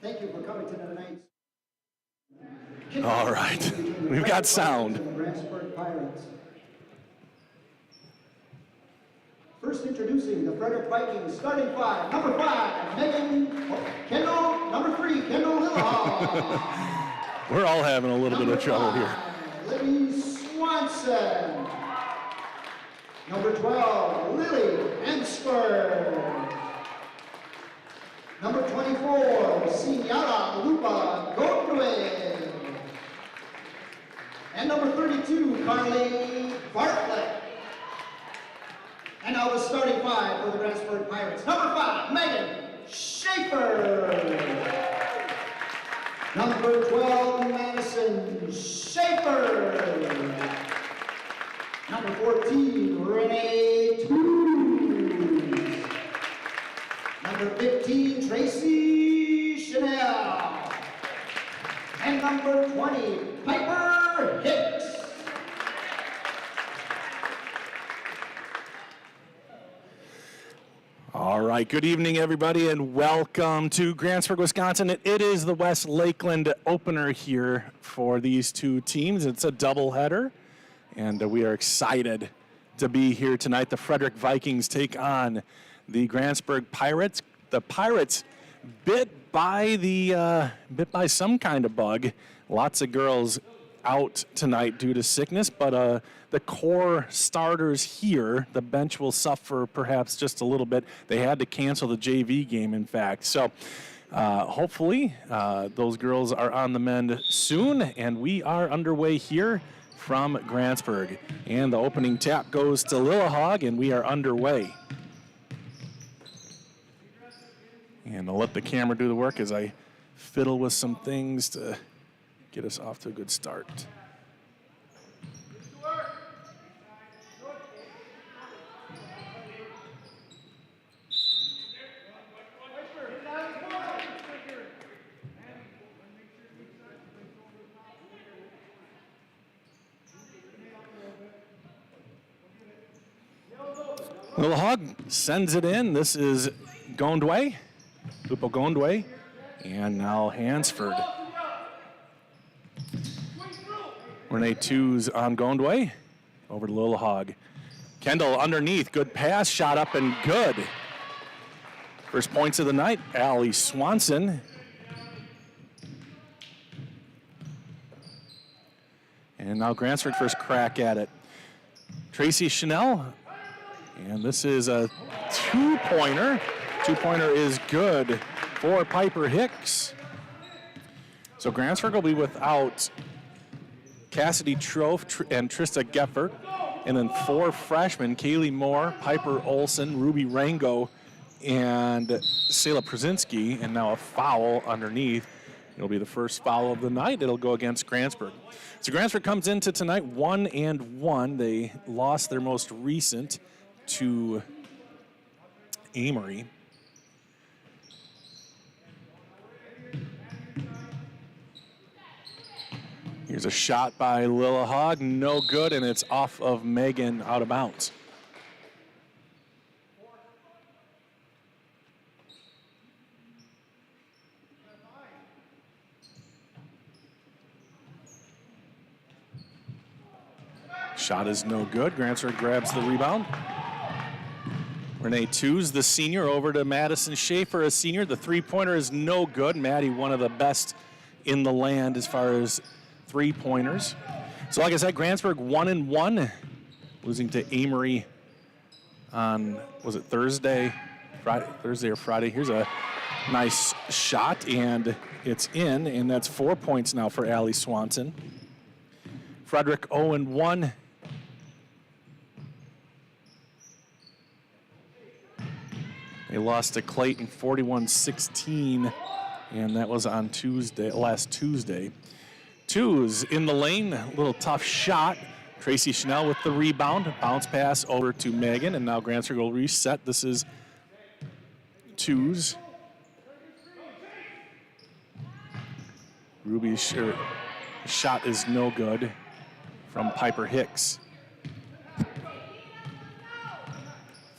Thank you for coming to tonight's. All right, we've got sound. Grantsburg Pirates. First introducing the Frederic Vikings starting five. Number 5, Megan Kendall. Number 3, Kendall Lillahall. We're all having a little bit of trouble here. Libby Swanson. Number 12, Lily Grantsburg. Number 24, Signora Lupa Gondwe. And number 32, Carly Bartlett. And now the starting five for the Grantsburg Pirates. Number 5, Megan Schaefer. Number 12, Madison Schaefer. Number 14, Renee Toos. Number 15, Tracy Chanel. And number 20, Piper Hicks. All right, good evening, everybody, and welcome to Grantsburg, Wisconsin. It is the West Lakeland opener here for these two teams. It's a doubleheader, and we are excited to be here tonight. The Frederic Vikings take on the Grantsburg Pirates. The Pirates bit by some kind of bug. Lots of girls out tonight due to sickness, but the core starters here, the bench will suffer perhaps just a little bit. They had to cancel the JV game, in fact. So hopefully those girls are on the mend soon, and we are underway here from Grantsburg. And the opening tap goes to Lillahall, and we are underway. And I'll let the camera do the work as I fiddle with some things to get us off to a good start. Lillahall sends it in. This is Gondwe, Lupo Gondwe, and now Hansford. Renee Toos on Gondwe, over to Lillahall. Kendall underneath, good pass, shot up and good. First points of the night, Allie Swanson. And now Grantsburg first crack at it. Tracy Chanel, and this is a two-pointer. Two-pointer is good for Piper Hicks. So Grantsburg will be without Cassidy Trofe and Trista Geffert, and then 4 freshmen, Kaylee Moore, Piper Olson, Ruby Rango, and Selah Przinski, and now a foul underneath. It'll be the first foul of the night. It'll go against Grantsburg. So Grantsburg comes into tonight 1-1. They lost their most recent to Amory. Here's a shot by Lillehog, no good, and it's off of Megan, out of bounds. Shot is no good. Grantsburg grabs the rebound. Renee Tews, the senior, over to Madison Schaefer, a senior. The three-pointer is no good. Maddie, one of the best in the land as far as three-pointers. So like I said, Grantsburg 1-1, losing to Amory on, was it Thursday? Thursday or Friday. Here's a nice shot, and it's in, and that's 4 points now for Allie Swanson. Frederic 0-1. They lost to Clayton 41-16, and that was on last Tuesday. Tews in the lane, a little tough shot. Tracy Schnell with the rebound, bounce pass over to Megan, and now Grantsburg will reset. This is Tews. Ruby's shot is no good from Piper Hicks.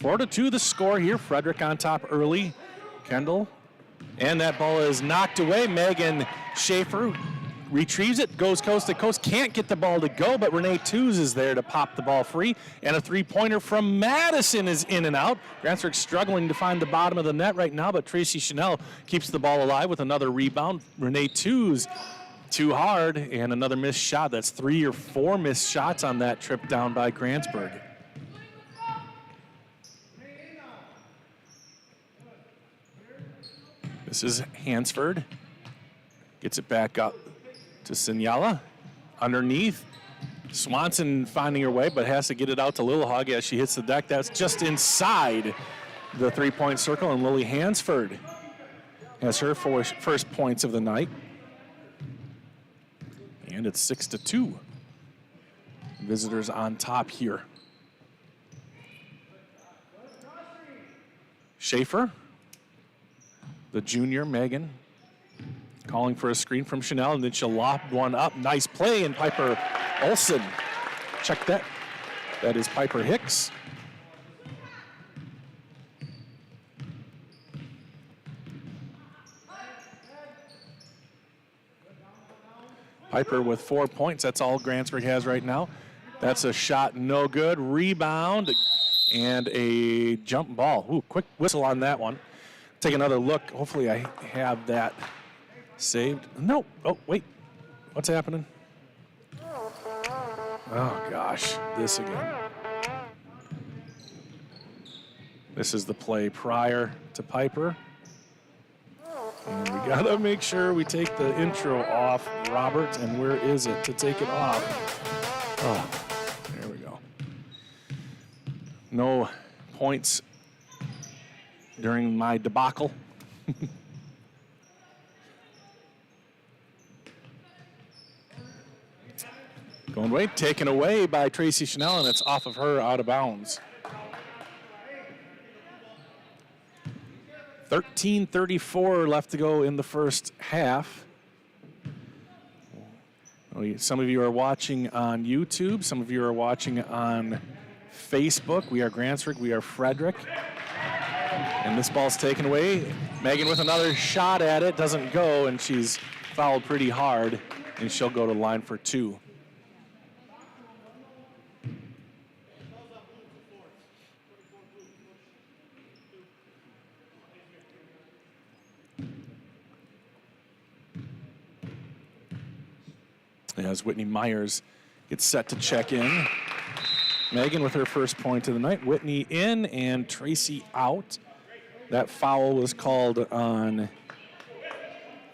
4-2 the score here. Frederic on top early. Kendall. And that ball is knocked away. Megan Schaefer retrieves it, goes coast to coast, can't get the ball to go, but Renee Tews is there to pop the ball free. And a three-pointer from Madison is in and out. Grantsburg struggling to find the bottom of the net right now, but Tracy Chanel keeps the ball alive with another rebound. Renee Tews too hard, and another missed shot. That's 3 or 4 missed shots on that trip down by Grantsburg. This is Hansford. Gets it back up to Sinyala. Underneath. Swanson finding her way, but has to get it out to Lillehog as she hits the deck. That's just inside the three-point circle, and Lily Hansford has her first points of the night. And it's 6-2. Visitors on top here. Schaefer. The junior, Megan, calling for a screen from Chanel, and then she'll lob one up. Nice play, and Piper Olson. Check that. That is Piper Hicks. Piper with 4 points. That's all Grantsburg has right now. That's a shot, no good. Rebound, and a jump ball. Ooh, quick whistle on that one. Take another look. Hopefully I have that saved. No. Oh, wait. What's happening? Oh, gosh. This again. This is the play prior to Piper. And we got to make sure we take the intro off, Robert. And where is it to take it off? Oh, there we go. No points during my debacle. Going away, taken away by Tracy Chanel, and it's off of her, out of bounds. 13:34 left to go in the first half. Some of you are watching on YouTube. Some of you are watching on Facebook. We are Grantsburg. We are Frederic. And this ball's taken away. Megan with another shot at it. Doesn't go, and she's fouled pretty hard, and she'll go to the line for 2. As Whitney Myers gets set to check in. Megan with her first point of the night. Whitney in and Tracy out. That foul was called on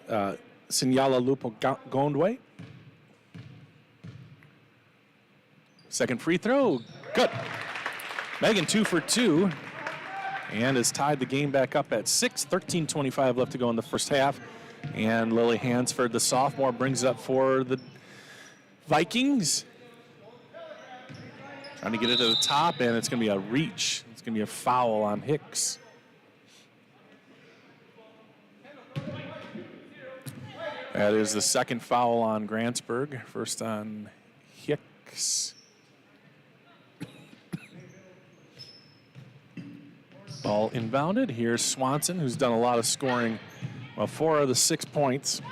Sinyala Lupo Gondwe. Second free throw, good. Megan 2 for 2, and has tied the game back up at 6. 13:25 left to go in the first half. And Lily Hansford, the sophomore, brings it up for the Vikings. Trying to get it to the top, and it's going to be a reach. It's going to be a foul on Hicks. That is the second foul on Grantsburg. First on Hicks. Ball inbounded. Here's Swanson, who's done a lot of scoring. Well, 4 of the 6 points.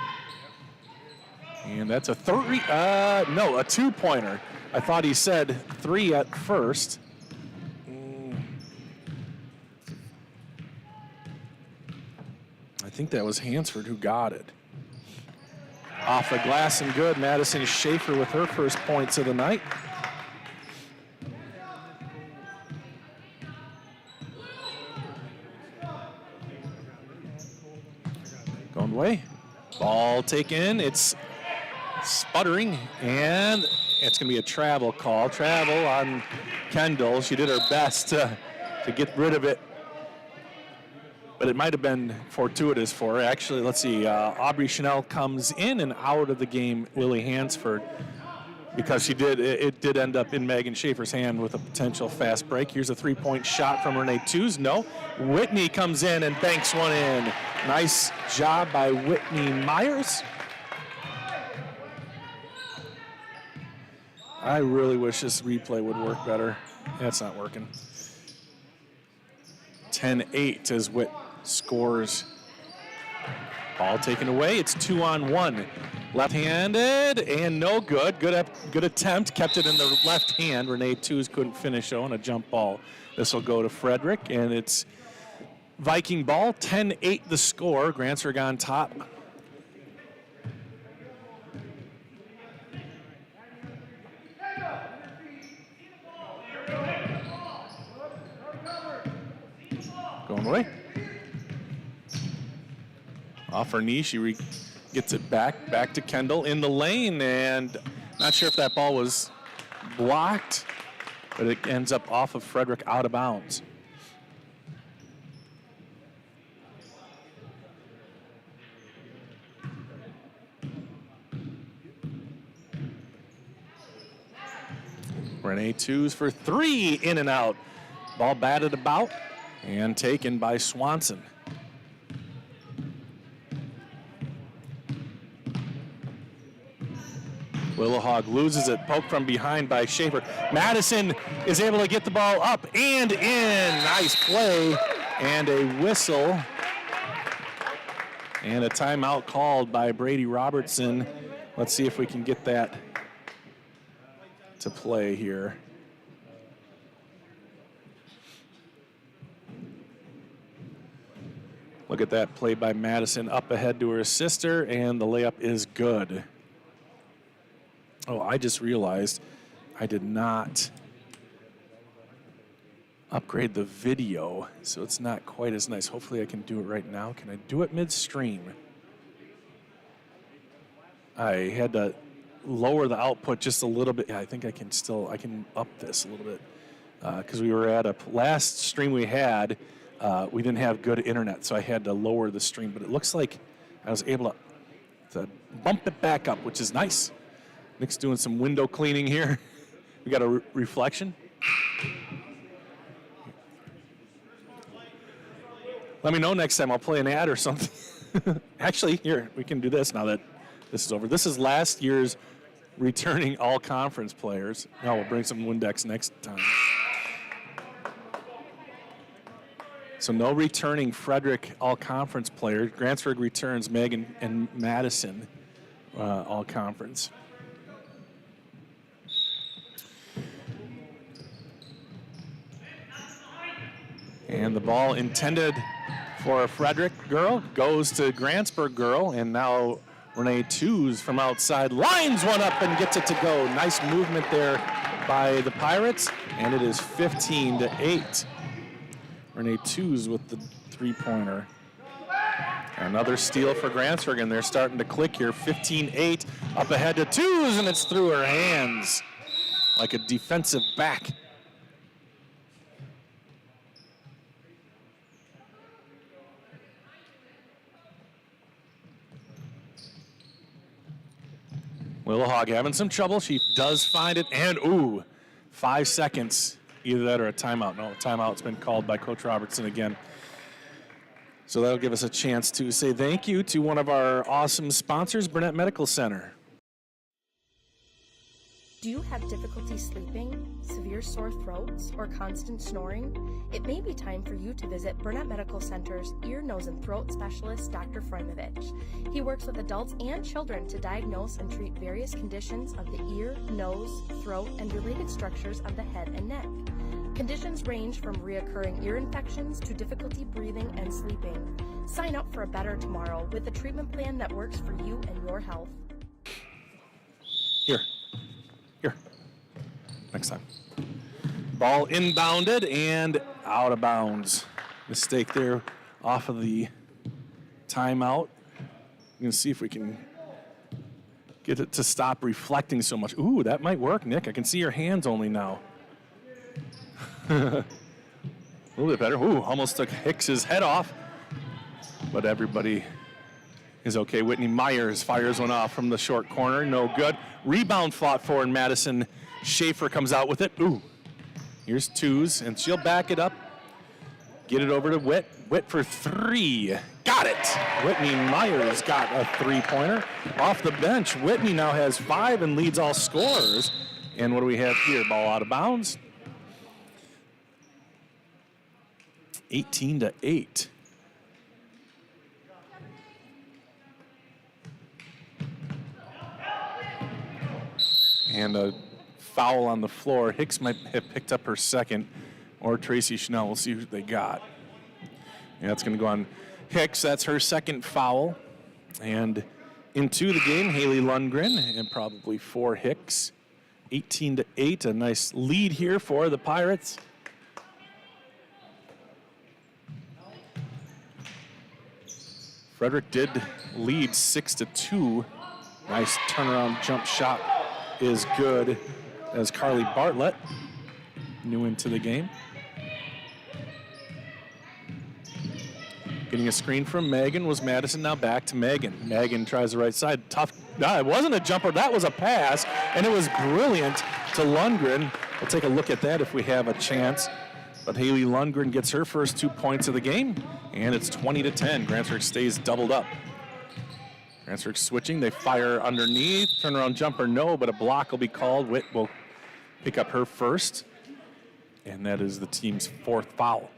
And that's a a 2-pointer. I thought he said 3 at first. I think that was Hansford who got it. Off the glass and good. Madison Schaefer with her first points of the night. Going away. Ball taken. It's sputtering, and it's going to be a travel call. Travel on Kendall. She did her best to get rid of it, but it might have been fortuitous for her. Actually, let's see. Aubrey Chanel comes in and out of the game, Lily Hansford, because it did end up in Megan Schaefer's hand with a potential fast break. Here's a 3-point shot from Renee Tews. No. Whitney comes in and banks one in. Nice job by Whitney Myers. I really wish this replay would work better. That's not working. 10-8 as Whit scores. Ball taken away. It's 2-on-1. Left-handed and no good. Good attempt. Kept it in the left hand. Renee Tews couldn't finish on a jump ball. This will go to Frederic, and it's Viking ball. 10-8 the score. Grantsburg on top. Going away. Off her knee, she gets it back to Kendall in the lane, and not sure if that ball was blocked, but it ends up off of Frederic out of bounds. Renee Tews for 3, in and out. Ball batted about and taken by Swanson. Willowhog loses it, poked from behind by Schaefer. Madison is able to get the ball up and in. Nice play and a whistle. And a timeout called by Brady Robertson. Let's see if we can get that to play here. Look at that play by Madison, up ahead to her sister, and the layup is good. Oh, I just realized I did not upgrade the video, so it's not quite as nice. Hopefully I can do it right now. Can I do it midstream? I had to lower the output just a little bit. Yeah, I think I can up this a little bit, because we were at a last stream we had. We didn't have good internet, so I had to lower the stream, but it looks like I was able to bump it back up, which is nice. Nick's doing some window cleaning here. We got a reflection. Let me know next time. I'll play an ad or something. Actually, here, we can do this now that this is over. This is last year's returning all-conference players. Now we'll bring some Windex next time. So no returning Frederic all-conference players. Grantsburg returns Megan and Madison all-conference. And the ball intended for a Frederic girl goes to Grantsburg girl, and now Renee Tews from outside lines one up and gets it to go. Nice movement there by the Pirates, and it is 15-8. Renee Tews with the 3-pointer. Another steal for Grantsburg, and they're starting to click here. 15-8 up ahead to Tews, and it's through her hands like a defensive back. Willowhog having some trouble. She does find it, and 5 seconds. Either that or a timeout. No, timeout's been called by Coach Robertson again. So that'll give us a chance to say thank you to one of our awesome sponsors, Burnett Medical Center. Do you have difficulty sleeping, severe sore throats, or constant snoring? It may be time for you to visit Burnett Medical Center's ear, nose, and throat specialist, Dr. Freumovich. He works with adults and children to diagnose and treat various conditions of the ear, nose, throat, and related structures of the head and neck. Conditions range from reoccurring ear infections to difficulty breathing and sleeping. Sign up for a better tomorrow with a treatment plan that works for you and your health. Here. Next time. Ball inbounded and out of bounds. Mistake there off of the timeout. We're going to see if we can get it to stop reflecting so much. Ooh, that might work, Nick. I can see your hands only now. A little bit better. Ooh, almost took Hicks's head off. But everybody is okay. Whitney Myers fires one off from the short corner. No good. Rebound fought for, and Madison Schaefer comes out with it. Ooh. Here's twos, and she'll back it up. Get it over to Witt. Witt for three. Got it. Whitney Myers got a three-pointer. Off the bench, Whitney now has 5 and leads all scorers. And what do we have here? Ball out of bounds. 18-8. And a foul on the floor. Hicks might have picked up her second, or Tracy Schnell. We'll see who they got. Yeah, that's going to go on Hicks. That's her second foul. And into the game, Haley Lundgren, and probably for Hicks. 18-8, a nice lead here for the Pirates. Frederic did lead 6-2. Nice turnaround jump shot is good as Carly Bartlett, new into the game. Getting a screen from Megan was Madison, now back to Megan. Megan tries the right side, tough. No, it wasn't a jumper, that was a pass, and it was brilliant to Lundgren. We'll take a look at that if we have a chance. But Haley Lundgren gets her first 2 points of the game, and it's 20-10. Grantsburg stays doubled up. Grantsburg switching, they fire underneath, turnaround jumper, no, but a block will be called. Witt will pick up her first, and that is the team's 4th foul.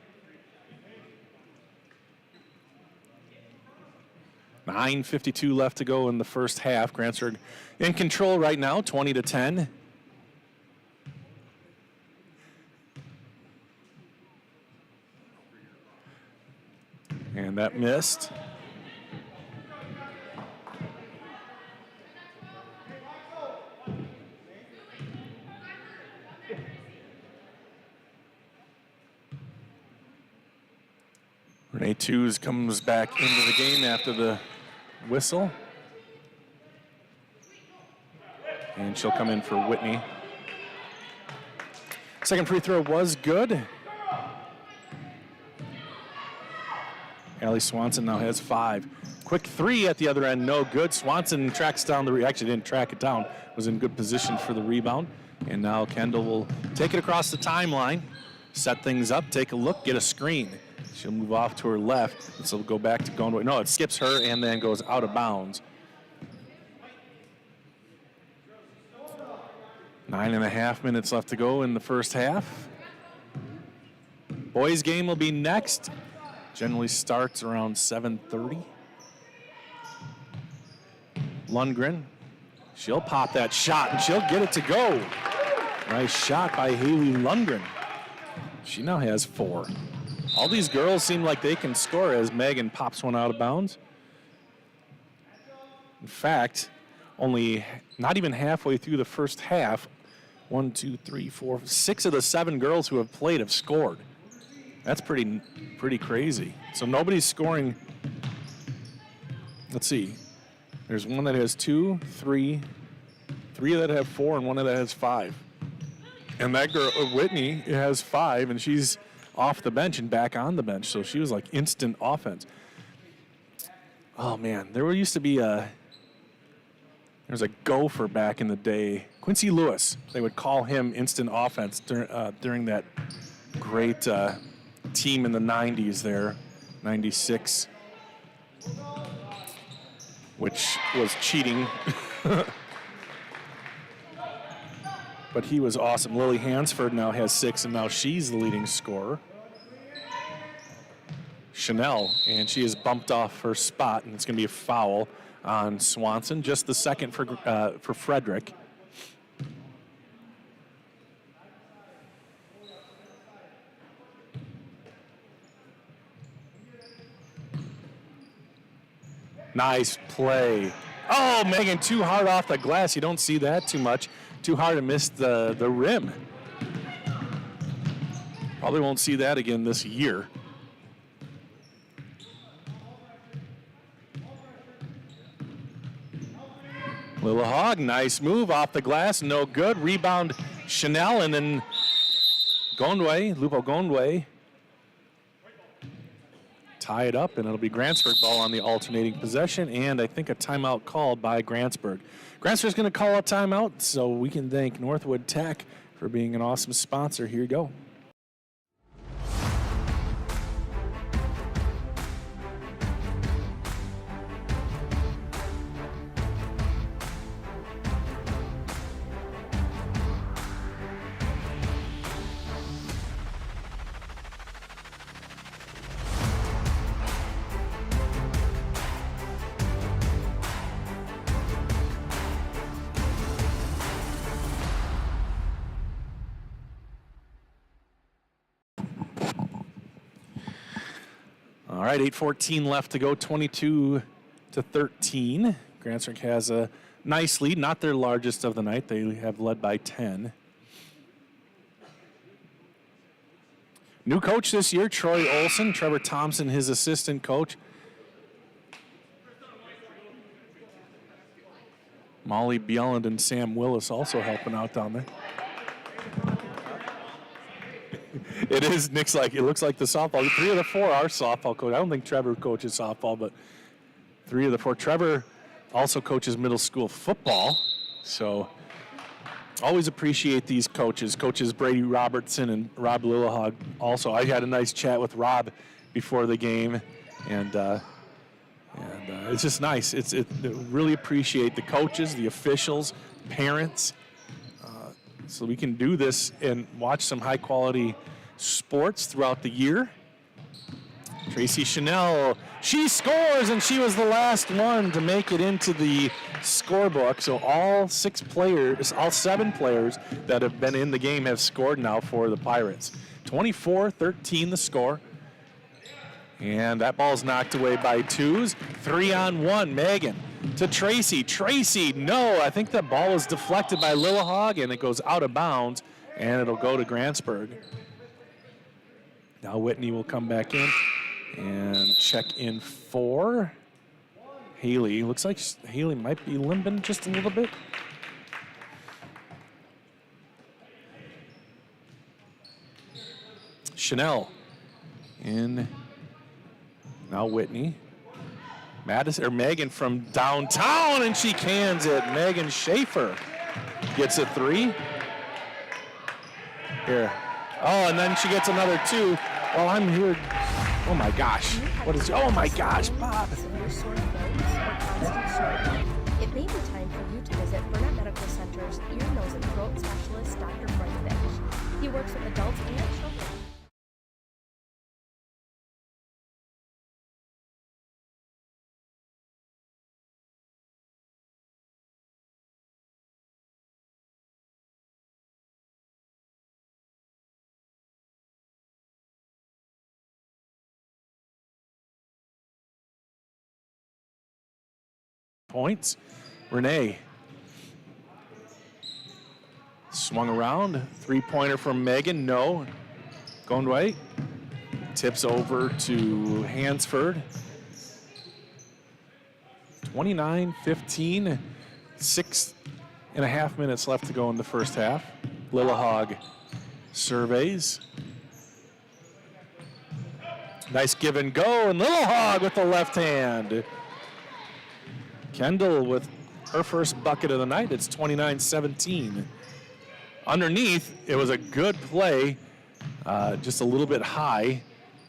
9:52 left to go in the first half. Grantsburg in control right now, 20-10. And that missed. Renee Tews comes back into the game after the whistle. And she'll come in for Whitney. Second free throw was good. Allie Swanson now has 5. Quick 3 at the other end, no good. Swanson tracks down actually didn't track it down, was in good position for the rebound. And now Kendall will take it across the timeline, set things up, take a look, get a screen. She'll move off to her left, and so we'll go back to going. No, it skips her and then goes out of bounds. 9.5 minutes left to go in the first half. Boys game will be next. Generally starts around 7:30. Lundgren, she'll pop that shot and she'll get it to go. Nice shot by Haley Lundgren. She now has 4. All these girls seem like they can score as Megan pops one out of bounds. In fact, only not even halfway through the first half, 1, 2, 3, 4, 6 of the 7 girls who have played have scored. That's pretty crazy. So nobody's scoring. Let's see. There's one that has 2, 3 that have 4, and one that has 5. And that girl, Whitney, has 5, and she's off the bench and back on the bench. So she was like instant offense. Oh man, there used to be there was a gopher back in the day, Quincy Lewis. They would call him instant offense during that great team in the 90s there. 96, which was cheating. But he was awesome. Lily Hansford now has 6, and now she's the leading scorer. Chanel, and she is bumped off her spot, and it's going to be a foul on Swanson. Just the second for Frederic. Nice play. Oh, Megan, too hard off the glass. You don't see that too much. Too hard to miss the rim. Probably won't see that again this year. Lilla Hogg, nice move off the glass, no good. Rebound Chanel, and then Lupo Gondway tie it up, and it'll be Grantsburg ball on the alternating possession, and I think a timeout called by Grantsburg. Grantsburg's going to call a timeout, so we can thank Northwood Tech for being an awesome sponsor. Here you go. All right, 8:14 left to go, 22-13. Grantsburg has a nice lead, not their largest of the night. They have led by 10. New coach this year, Troy Olson. Trevor Thompson, his assistant coach. Molly Bjelland and Sam Willis also helping out down there. It is, Nick's like, it looks like the softball. 3 of the 4 are softball coach. I don't think Trevor coaches softball, but 3 of the 4. Trevor also coaches middle school football. So always appreciate these coaches. Coaches Brady Robertson and Rob Lillahog also. I had a nice chat with Rob before the game, and it's just nice. Really appreciate the coaches, the officials, parents, so we can do this and watch some high-quality sports throughout the year. Tracy Chanel, she scores, and she was the last one to make it into the scorebook. So all 7 players that have been in the game have scored now for the Pirates. 24-13 the score. And that ball's knocked away by 2s. 3-on-1, Megan to Tracy. Tracy, no, I think that ball was deflected by Lillahog, and it goes out of bounds, and it'll go to Grantsburg. Now Whitney will come back in and check in for Haley. Looks like Haley might be limping just a little bit. Chanel in. Now Whitney. Megan from downtown, and she cans it. Megan Schaefer gets a 3. Here. Oh, and then she gets another 2. Well, I'm here. Oh my gosh. What is, oh my gosh, Bob. It may be time for you to visit Burnett Medical Center's ear, nose, and throat specialist, Dr. Frederic. He works with adults and children. Points. Renee swung around. 3-pointer from Megan. No. Gondway tips over to Hansford. 29-15. 6.5 minutes left to go in the first half. Lillahog surveys. Nice give and go, and Lillahog with the left hand. Kendall with her first bucket of the night. It's 29-17. Underneath, it was a good play, just a little bit high.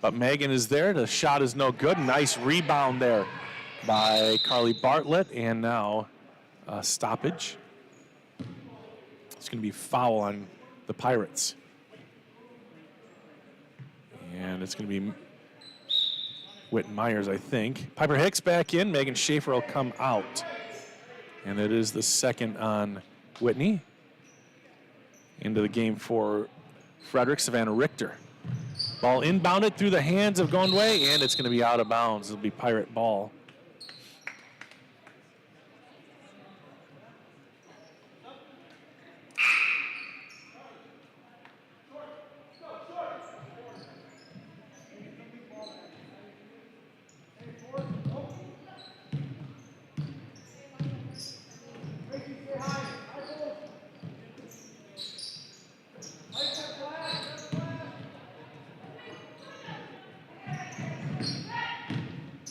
but Megan is there. The shot is no good. Nice rebound there by Carly Bartlett, and now a stoppage. It's going to be foul on the Pirates. And it's going to be Whitten Myers, I think. Piper Hicks back in. Megan Schaefer will come out. And it is the second on Whitney. Into the game for Frederic. Savannah Richter. Ball inbounded through the hands of Gondway, and it's going to be out of bounds. It'll be Pirate ball.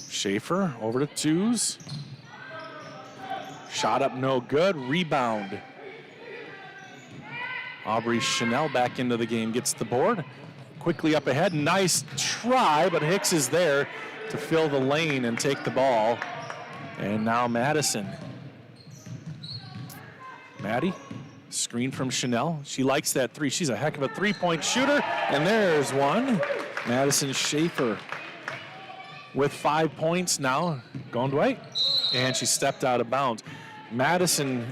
Schaefer over to twos. Shot up no good. Rebound. Aubrey Chanel back into the game, gets the board. Quickly up ahead. Nice try, but Hicks is there to fill the lane and take the ball. And now Madison. Maddie, screen from Chanel. She likes that three. She's a heck of a three-point shooter. And there's one. Madison Schaefer with 5 points now. Gondway. And she stepped out of bounds. Madison,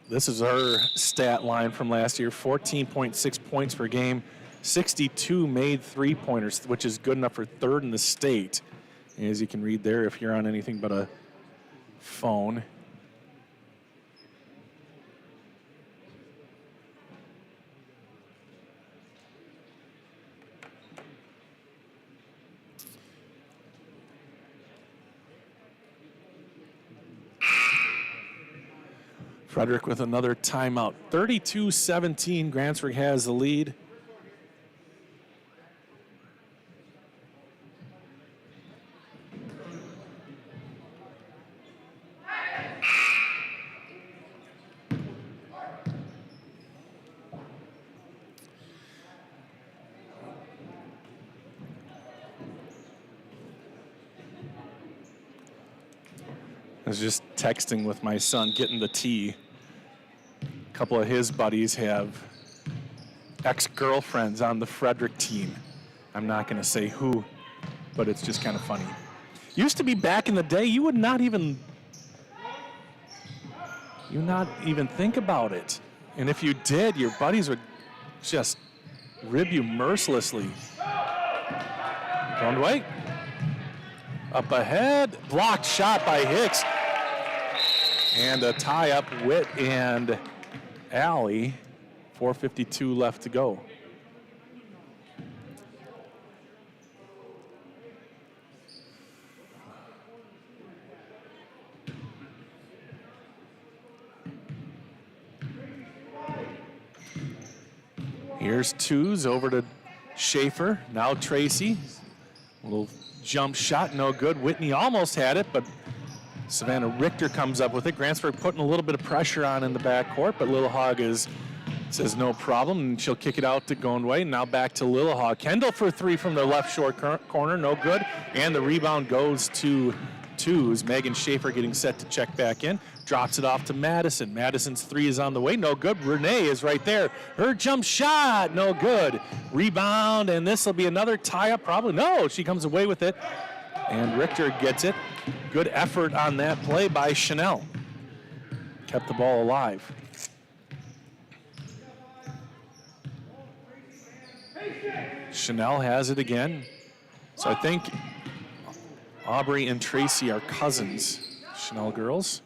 this is her stat line from last year, 14.6 points per game, 62 made three-pointers, which is good enough for third in the state. As you can read there if you're on anything but a phone. Frederic with another timeout. 32-17, Grantsburg has the lead. I was just texting with my son, getting the tea. A couple of his buddies have ex-girlfriends on the Frederic team. I'm not going to say who, but it's just kind of funny. Used to be back in the day, you would not even think about it. And if you did, your buddies would just rib you mercilessly. Gondway. Up ahead, blocked shot by Hicks. And a tie up, Witt and Alley. 4:52 left to go. Here's twos over to Schaefer. Now Tracy. A little jump shot, no good. Whitney almost had it, but Savannah Richter comes up with it. Grantsburg putting a little bit of pressure on in the backcourt, but Lillehog says no problem, and she'll kick it out to Gondway. Now back to Lillehog. Kendall for three from the left short corner, no good. And the rebound goes to twos. Megan Schaefer getting set to check back in. Drops it off to Madison. Madison's three is on the way, no good. Renee is right there. Her jump shot, no good. Rebound, and this will be another tie-up, probably. No, she comes away with it. And Richter gets it. Good effort on that play by Chanel. Kept the ball alive. Chanel has it again. So I think Aubrey and Tracy are cousins. Chanel girls.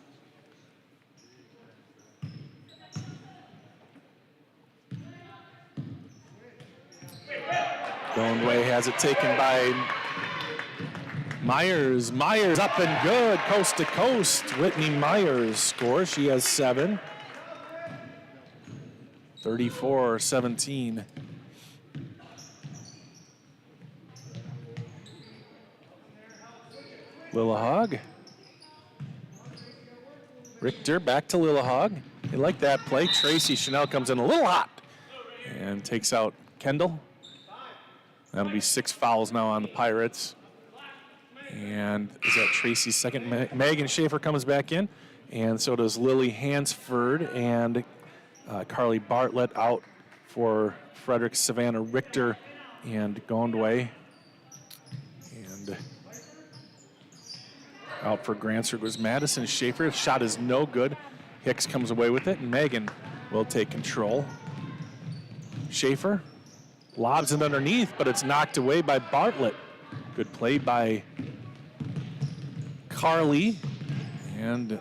Gondway has it taken by Myers. Myers up and good, coast to coast. Whitney Myers scores. She has 7. 34-17. Lillehog. Richter back to Lillehog. They like that play. Tracy Chanel comes in a little hot and takes out Kendall. That'll be 6 fouls now on the Pirates. And is that Tracy's second? Megan Schaefer comes back in, and so does Lily Hansford, and Carly Bartlett out for Frederic, Savannah Richter, and Gondway. And out for Grantsburg was Madison Schaefer. Shot is no good. Hicks comes away with it, and Megan will take control. Schaefer lobs it underneath, but it's knocked away by Bartlett. Good play by Carly, and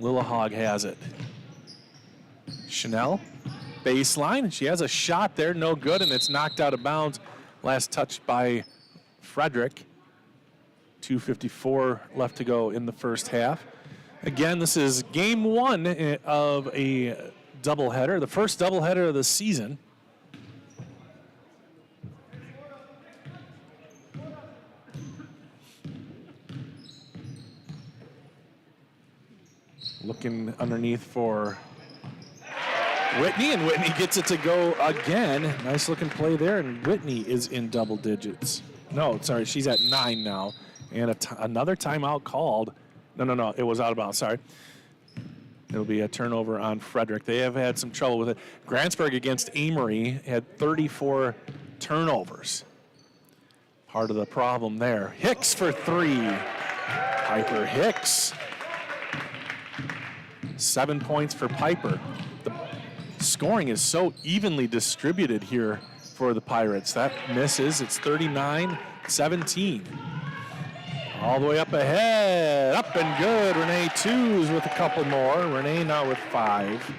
Lillehog has it. Chanel, baseline. She has a shot there, no good, and it's knocked out of bounds. Last touch by Frederic. 2:54 left to go in the first half. Again, this is game 1 of a doubleheader, the first doubleheader of the season. Looking underneath for Whitney, and Whitney gets it to go again. Nice looking play there, and Whitney is in double digits. No, sorry, she's at 9 now. And another timeout called. No, it was out of bounds, sorry. It'll be a turnover on Frederic. They have had some trouble with it. Grantsburg against Amory had 34 turnovers. Part of the problem there. Hicks for 3. Piper Hicks. 7 points for Piper. The scoring is so evenly distributed here for the Pirates. That misses. It's 39-17. All the way up ahead. Up and good. Renee Tews with a couple more. Renee now with 5.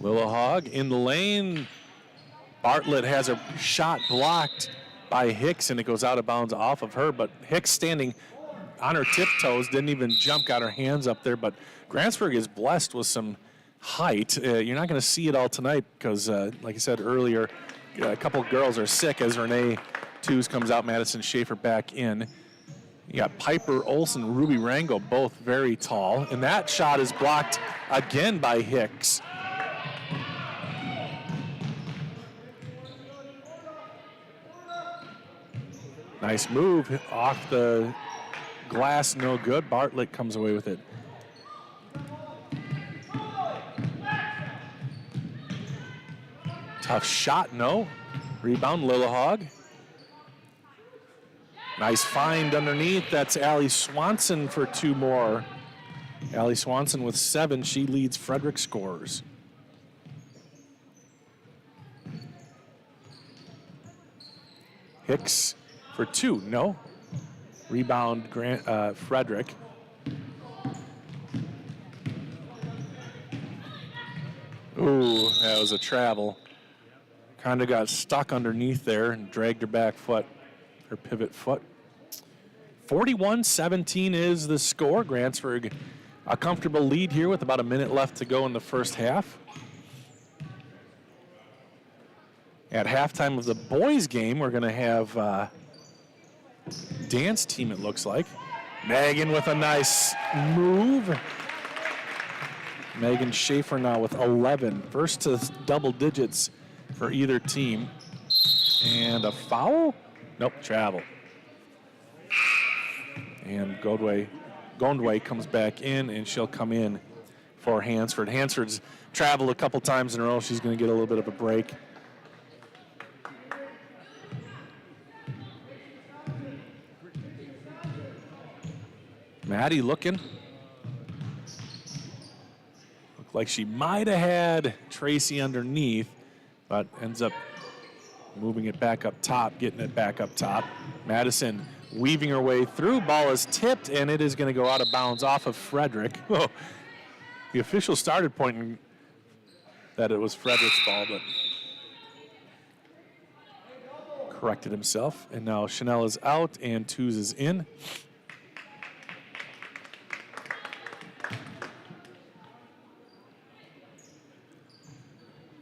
Lillehog in the lane. Bartlett has a shot blocked by Hicks, and it goes out of bounds off of her, but Hicks standing on her tiptoes, didn't even jump, got her hands up there, but Grantsburg is blessed with some height. You're not going to see it all tonight because, like I said earlier, a couple of girls are sick as Renee Tews comes out, Madison Schaefer back in. You got Piper Olson, Ruby Rango, both very tall, and that shot is blocked again by Hicks. Nice move off the glass, no good. Bartlett comes away with it. Tough shot, no. Rebound, Lillehog. Nice find underneath. That's Allie Swanson for 2 more. Allie Swanson with 7. She leads Frederic scores. Hicks for 2, no. Rebound, Frederic. Ooh, that was a travel. Kind of got stuck underneath there and dragged her back foot, her pivot foot. 41-17 is the score. Grantsburg a comfortable lead here with about a minute left to go in the first half. At halftime of the boys' game, we're going to have dance team, it looks like. Megan with a nice move. Megan Schaefer now with 11. First to double digits for either team. And a foul? Nope, travel. And Gondway comes back in, and she'll come in for Hansford. Hansford's traveled a couple times in a row. She's going to get a little bit of a break. Maddie looking. Looked like she might have had Tracy underneath, but ends up moving it back up top, getting it back up top. Madison weaving her way through. Ball is tipped, and it is going to go out of bounds off of Frederic. Oh, the official started pointing that it was Frederic's ball, but corrected himself. And now Chanel is out, and Tews is in.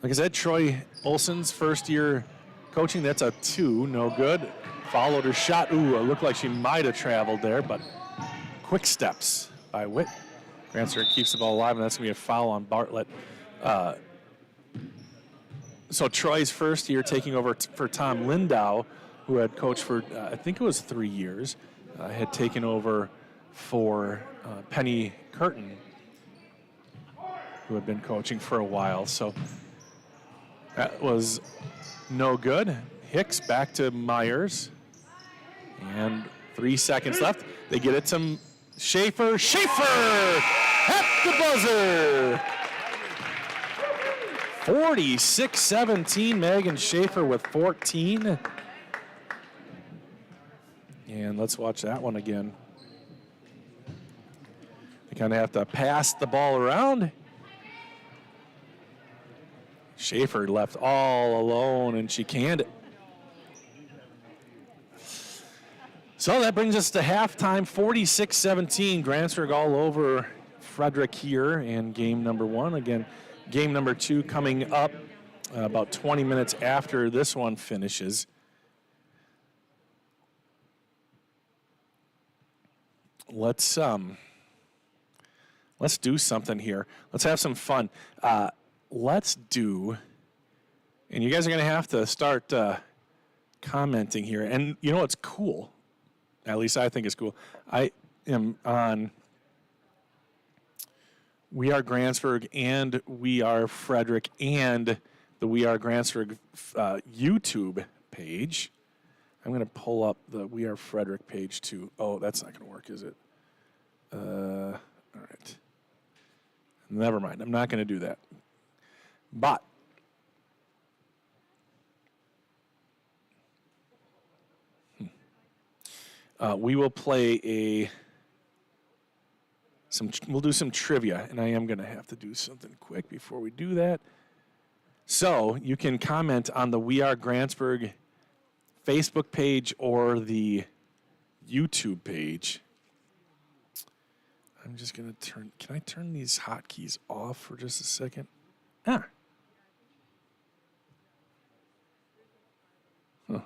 Like I said, Troy Olson's first year coaching, that's a 2, no good. Followed her shot. Ooh, it looked like she might have traveled there, but quick steps by Witt. Grantsburg keeps the ball alive, and that's going to be a foul on Bartlett. So Troy's first year taking over for Tom Lindau, who had coached for, I think it was 3 years, had taken over for Penny Curtin, who had been coaching for a while. So that was no good. Hicks back to Myers. And 3 seconds left. They get it to Schaefer. Schaefer at the buzzer. 46-17, Megan Schaefer with 14. And let's watch that one again. They kind of have to pass the ball around. Schaefer left all alone, and she canned it. So that brings us to halftime, 46-17. Grantsburg all over Frederic here in game number 1. Again, game number 2 coming up about 20 minutes after this one finishes. Let's do something here. Let's have some fun. Let's do, and you guys are going to have to start commenting here. And you know what's cool? At least I think it's cool. I am on We Are Grantsburg and We Are Frederic and the We Are Grantsburg YouTube page. I'm going to pull up the We Are Frederic page too. Oh, that's not going to work, is it? All right. Never mind. I'm not going to do that. But we will play we'll do some trivia, and I am going to have to do something quick before we do that. So you can comment on the We Are Grantsburg Facebook page or the YouTube page. I'm just going to can I turn these hotkeys off for just a second? Ah. Huh.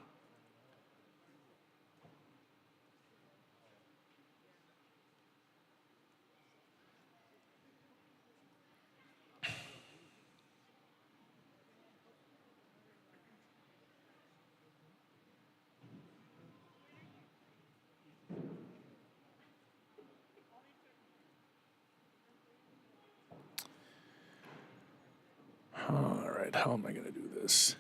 All right, how am I going to do this?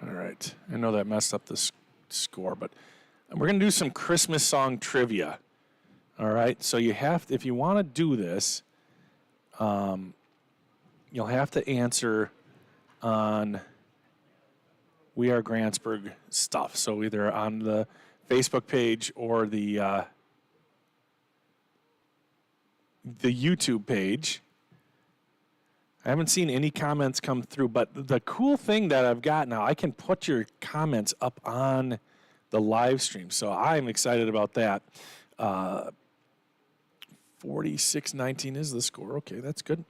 All right, I know that messed up the score, but we're going to do some Christmas song trivia. All right, so you have to, if you want to do this, you'll have to answer on We Are Grantsburg stuff. So either on the Facebook page or the YouTube page. I haven't seen any comments come through, but the cool thing that I've got now, I can put your comments up on the live stream. So I'm excited about that. 46-19 is the score. Okay, that's good.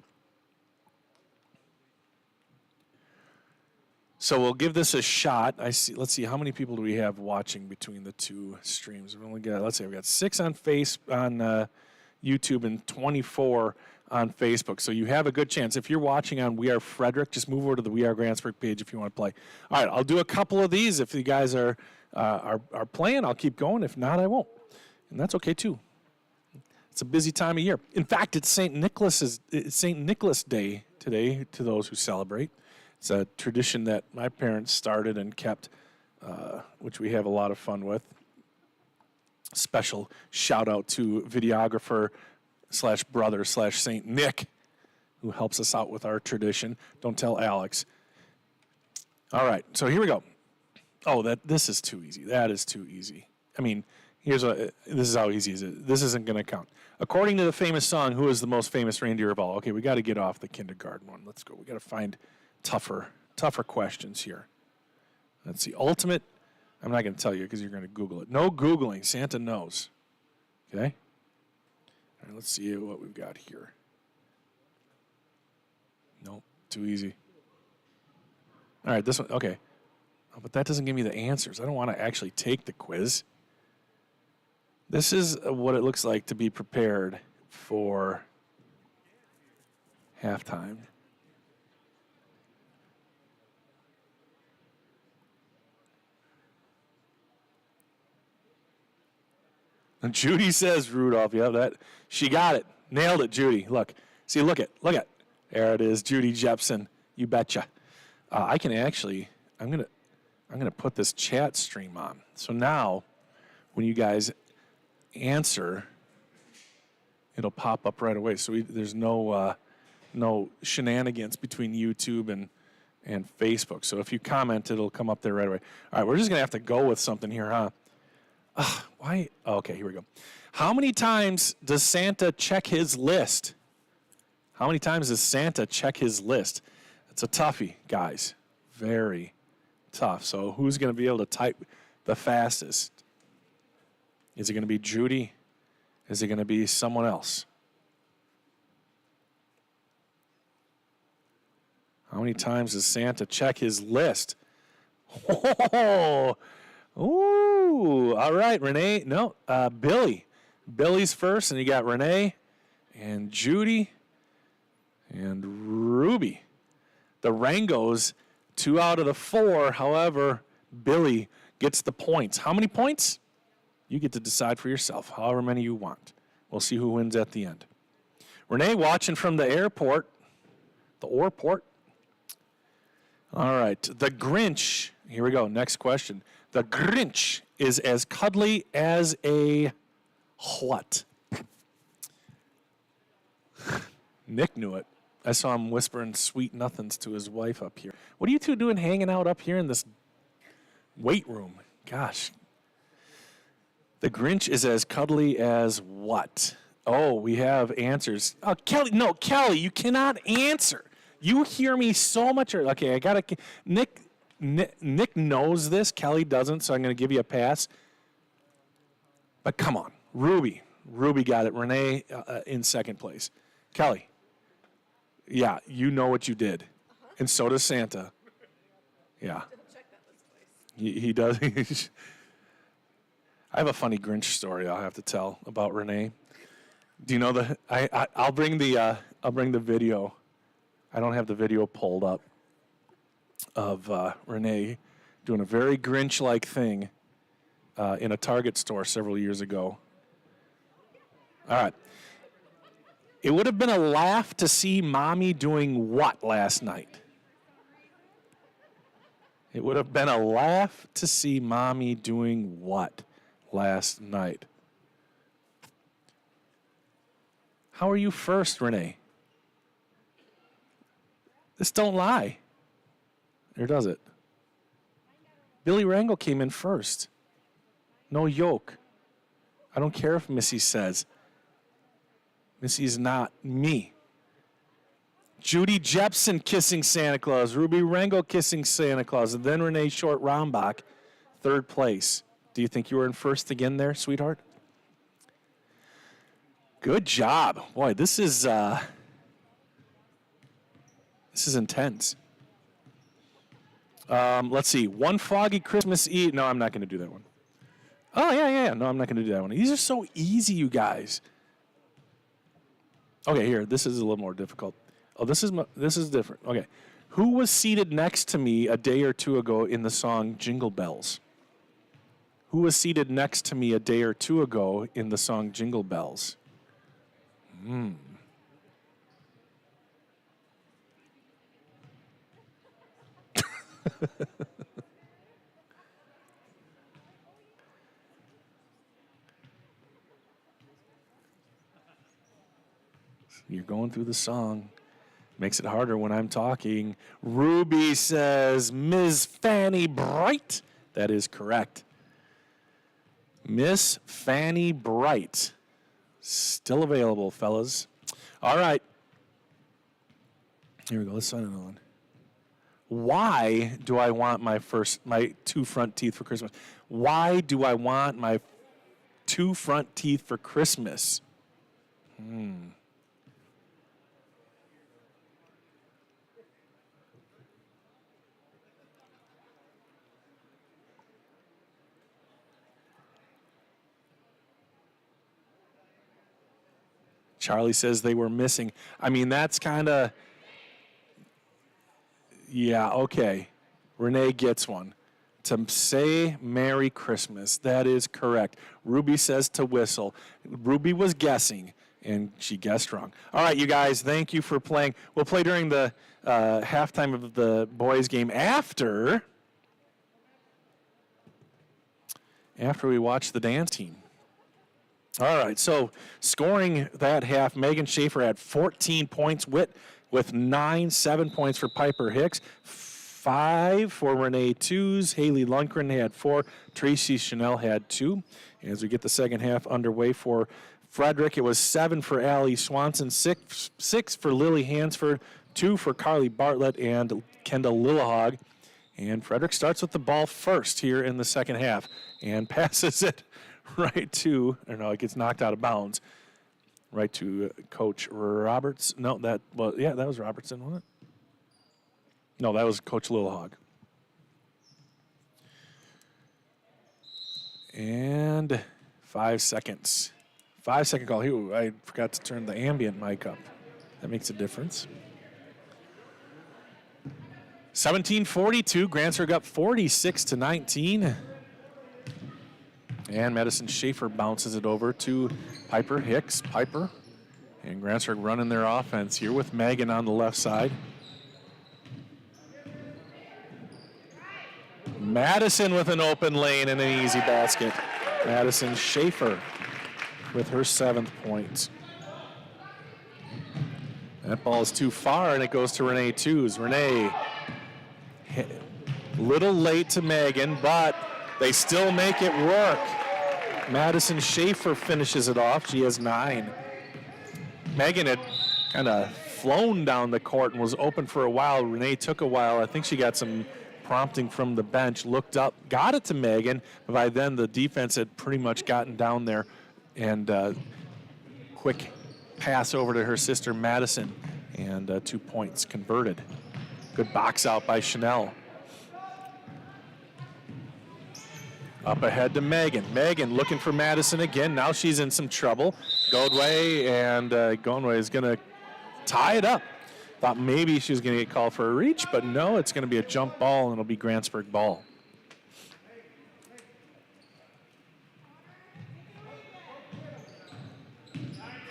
So we'll give this a shot. Let's see, how many people do we have watching between the two streams? We've only got, let's say we've got 6 on YouTube and 24 on Facebook. So you have a good chance. If you're watching on We Are Frederic, just move over to the We Are Grantsburg page if you want to play. All right, I'll do a couple of these. If you guys are playing, I'll keep going. If not, I won't. And that's okay too. It's a busy time of year. In fact, it's St. Nicholas Day today to those who celebrate. It's a tradition that my parents started and kept, which we have a lot of fun with. Special shout out to videographer /brother /Saint Nick, who helps us out with our tradition. Don't tell Alex. All right, so here we go. Oh, this is too easy. That is too easy. I mean, this is how easy it is. This isn't going to count. According to the famous song, who is the most famous reindeer of all? Okay, we got to get off the kindergarten one. Let's go. We got to find tougher questions here. That's the ultimate I'm not going to tell you because you're going to Google it. No Googling. Santa knows. Okay? All right, let's see what we've got here. Nope, too easy. All right, this one, okay. Oh, but that doesn't give me the answers. I don't want to actually take the quiz. This is what it looks like to be prepared for halftime. And Judy says Rudolph. Yeah, that she got it. Nailed it, Judy. Look. See, look at. There it is, Judy Jepson. You betcha. I can actually, I'm gonna put this chat stream on. So now, when you guys answer, it'll pop up right away. So there's no shenanigans between YouTube and Facebook. So if you comment, it'll come up there right away. All right, we're just gonna have to go with something here, huh? Why? Okay, here we go. How many times does Santa check his list? How many times does Santa check his list? It's a toughie, guys. Very tough. So who's going to be able to type the fastest? Is it going to be Judy? Is it going to be someone else? How many times does Santa check his list? Oh, ooh, all right, Renee. No, Billy. Billy's first, and you got Renee and Judy and Ruby. The Rangos, 2 out of the 4. However, Billy gets the points. How many points? You get to decide for yourself, however many you want. We'll see who wins at the end. Renee watching from the airport, the Orport. All right, the Grinch. Here we go, next question. The Grinch is as cuddly as a what? Nick knew it. I saw him whispering sweet nothings to his wife up here. What are you two doing hanging out up here in this weight room? Gosh. The Grinch is as cuddly as what? Oh, we have answers. Oh, Kelly, no, Kelly, you cannot answer. You hear me so much. Okay, I got to. Nick knows this. Kelly doesn't, so I'm going to give you a pass. But come on. Ruby got it. Renee in second place. Kelly. Yeah, you know what you did. And so does Santa. Yeah. He does. I have a funny Grinch story I'll have to tell about Renee. Do you know I'll bring the video. I don't have the video pulled up of Renee doing a very Grinch-like thing in a Target store several years ago. All right. It would have been a laugh to see Mommy doing what last night? It would have been a laugh to see Mommy doing what last night? How are you first, Renee? This don't lie. Or does it? Billy Rangel came in first. No yoke. I don't care if Missy says. Missy's not me. Judy Jepson kissing Santa Claus. Ruby Rangel kissing Santa Claus. And then Renee Short-Rombach, third place. Do you think you were in first again there, sweetheart? Good job. Boy, this is intense. Let's see. One foggy Christmas Eve. No, I'm not going to do that one. Oh, yeah. No, I'm not going to do that one. These are so easy, you guys. Okay, here. This is a little more difficult. Oh, this is different. Okay. Who was seated next to me a day or two ago in the song Jingle Bells? Who was seated next to me a day or two ago in the song Jingle Bells? You're going through the song. Makes it harder when I'm talking. Ruby says Ms. Fanny Bright. That is correct. Miss Fanny Bright. Still available, fellas. All right. Here we go. Let's sign it on. Why do I want my two front teeth for Christmas? Why do I want my two front teeth for Christmas? Charlie says they were missing. I mean, that's kind of, yeah, okay. Renee gets one. To say Merry Christmas. That is correct. Ruby says to whistle. Ruby was guessing, and she guessed wrong. All right, you guys, thank you for playing. We'll play during the halftime of the boys' game after we watch the dance team. All right, so scoring that half, Megan Schaefer had 14 points with 7 points for Piper Hicks, 5 for Renee Tews. Haley Lundgren had 4. Tracy Chanel had 2. As we get the second half underway for Frederic, it was 7 for Allie Swanson, 6 for Lily Hansford, 2 for Carly Bartlett and Kendall Lillehog. And Frederic starts with the ball first here in the second half and passes it right to, it gets knocked out of bounds. Right to Coach Roberts. No, that was Robertson, wasn't it? No, that was Coach Lillehog. And 5 seconds. 5-second call. I forgot to turn the ambient mic up. That makes a difference. 17-42. Grantsburg up 46-19. And Madison Schaefer bounces it over to Piper Hicks. Piper and Grantsburg running their offense here with Megan on the left side. Madison with an open lane and an easy basket. Madison Schaefer with her 7th point. That ball is too far and it goes to Renee Tews. Renee, a little late to Megan, but they still make it work. Madison Schaefer finishes it off. She has 9. Megan had kind of flown down the court and was open for a while. Renee took a while. I think she got some prompting from the bench, looked up, got it to Megan. But by then, the defense had pretty much gotten down there. And quick pass over to her sister, Madison, and 2 points converted. Good box out by Chanel. Up ahead to Megan. Megan looking for Madison again. Now she's in some trouble. Godway, and Godway is going to tie it up. Thought maybe she was going to get called for a reach, but no, it's going to be a jump ball, and it'll be Grantsburg ball.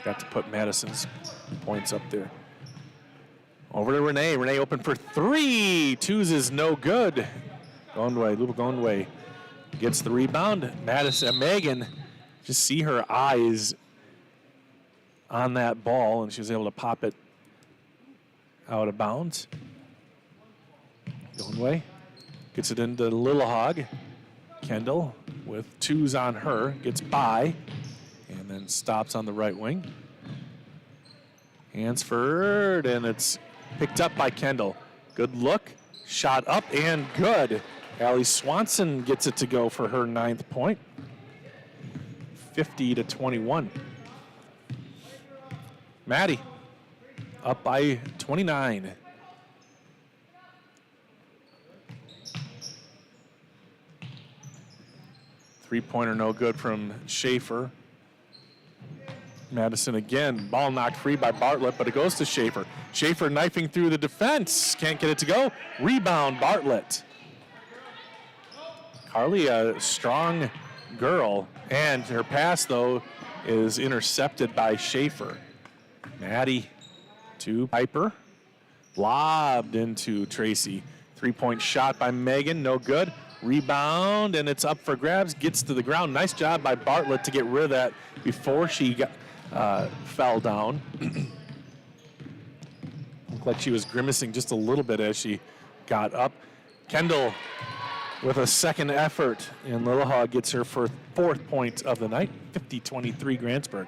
Got to put Madison's points up there. Over to Renee. Renee open for 3. Tews is no good. Gondway, little Gondway gets the rebound. Megan, just see her eyes on that ball, and she was able to pop it out of bounds. Gondway gets it into Lillehog. Kendall with 2s on her, gets by, and then stops on the right wing. Hansford, and it's picked up by Kendall. Good look, shot up and good. Allie Swanson gets it to go for her 9th point. 50-21. Maddie up by 29. Three-pointer no good from Schaefer. Madison again, ball knocked free by Bartlett, but it goes to Schaefer. Schaefer knifing through the defense, can't get it to go. Rebound, Bartlett. Carly, a strong girl, and her pass, though, is intercepted by Schaefer. Maddie to Piper. Lobbed into Tracy. 3-point shot by Megan, no good. Rebound, and it's up for grabs, gets to the ground. Nice job by Bartlett to get rid of that before she fell down. Looked like she was grimacing just a little bit as she got up. Kendall with a second effort, and Lillehog gets her 4th point of the night. 50-23 Grantsburg.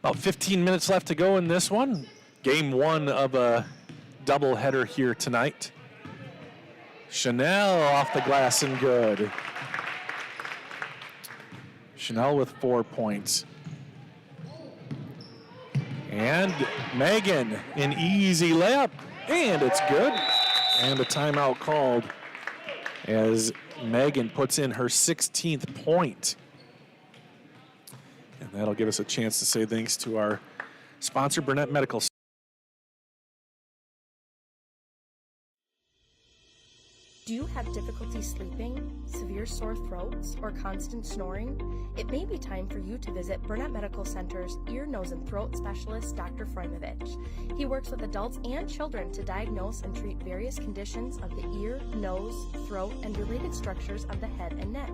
About 15 minutes left to go in this one. Game 1 of a doubleheader here tonight. Chanel off the glass and good. Chanel with 4 points. And Megan, an easy layup, and it's good. And a timeout called as Megan puts in her 16th point. And that'll give us a chance to say thanks to our sponsor, Burnett Medical. Do you have difficulty sleeping, severe sore throats, or constant snoring? It may be time for you to visit Burnett Medical Center's ear, nose, and throat specialist, Dr. Frederic. He works with adults and children to diagnose and treat various conditions of the ear, nose, throat, and related structures of the head and neck.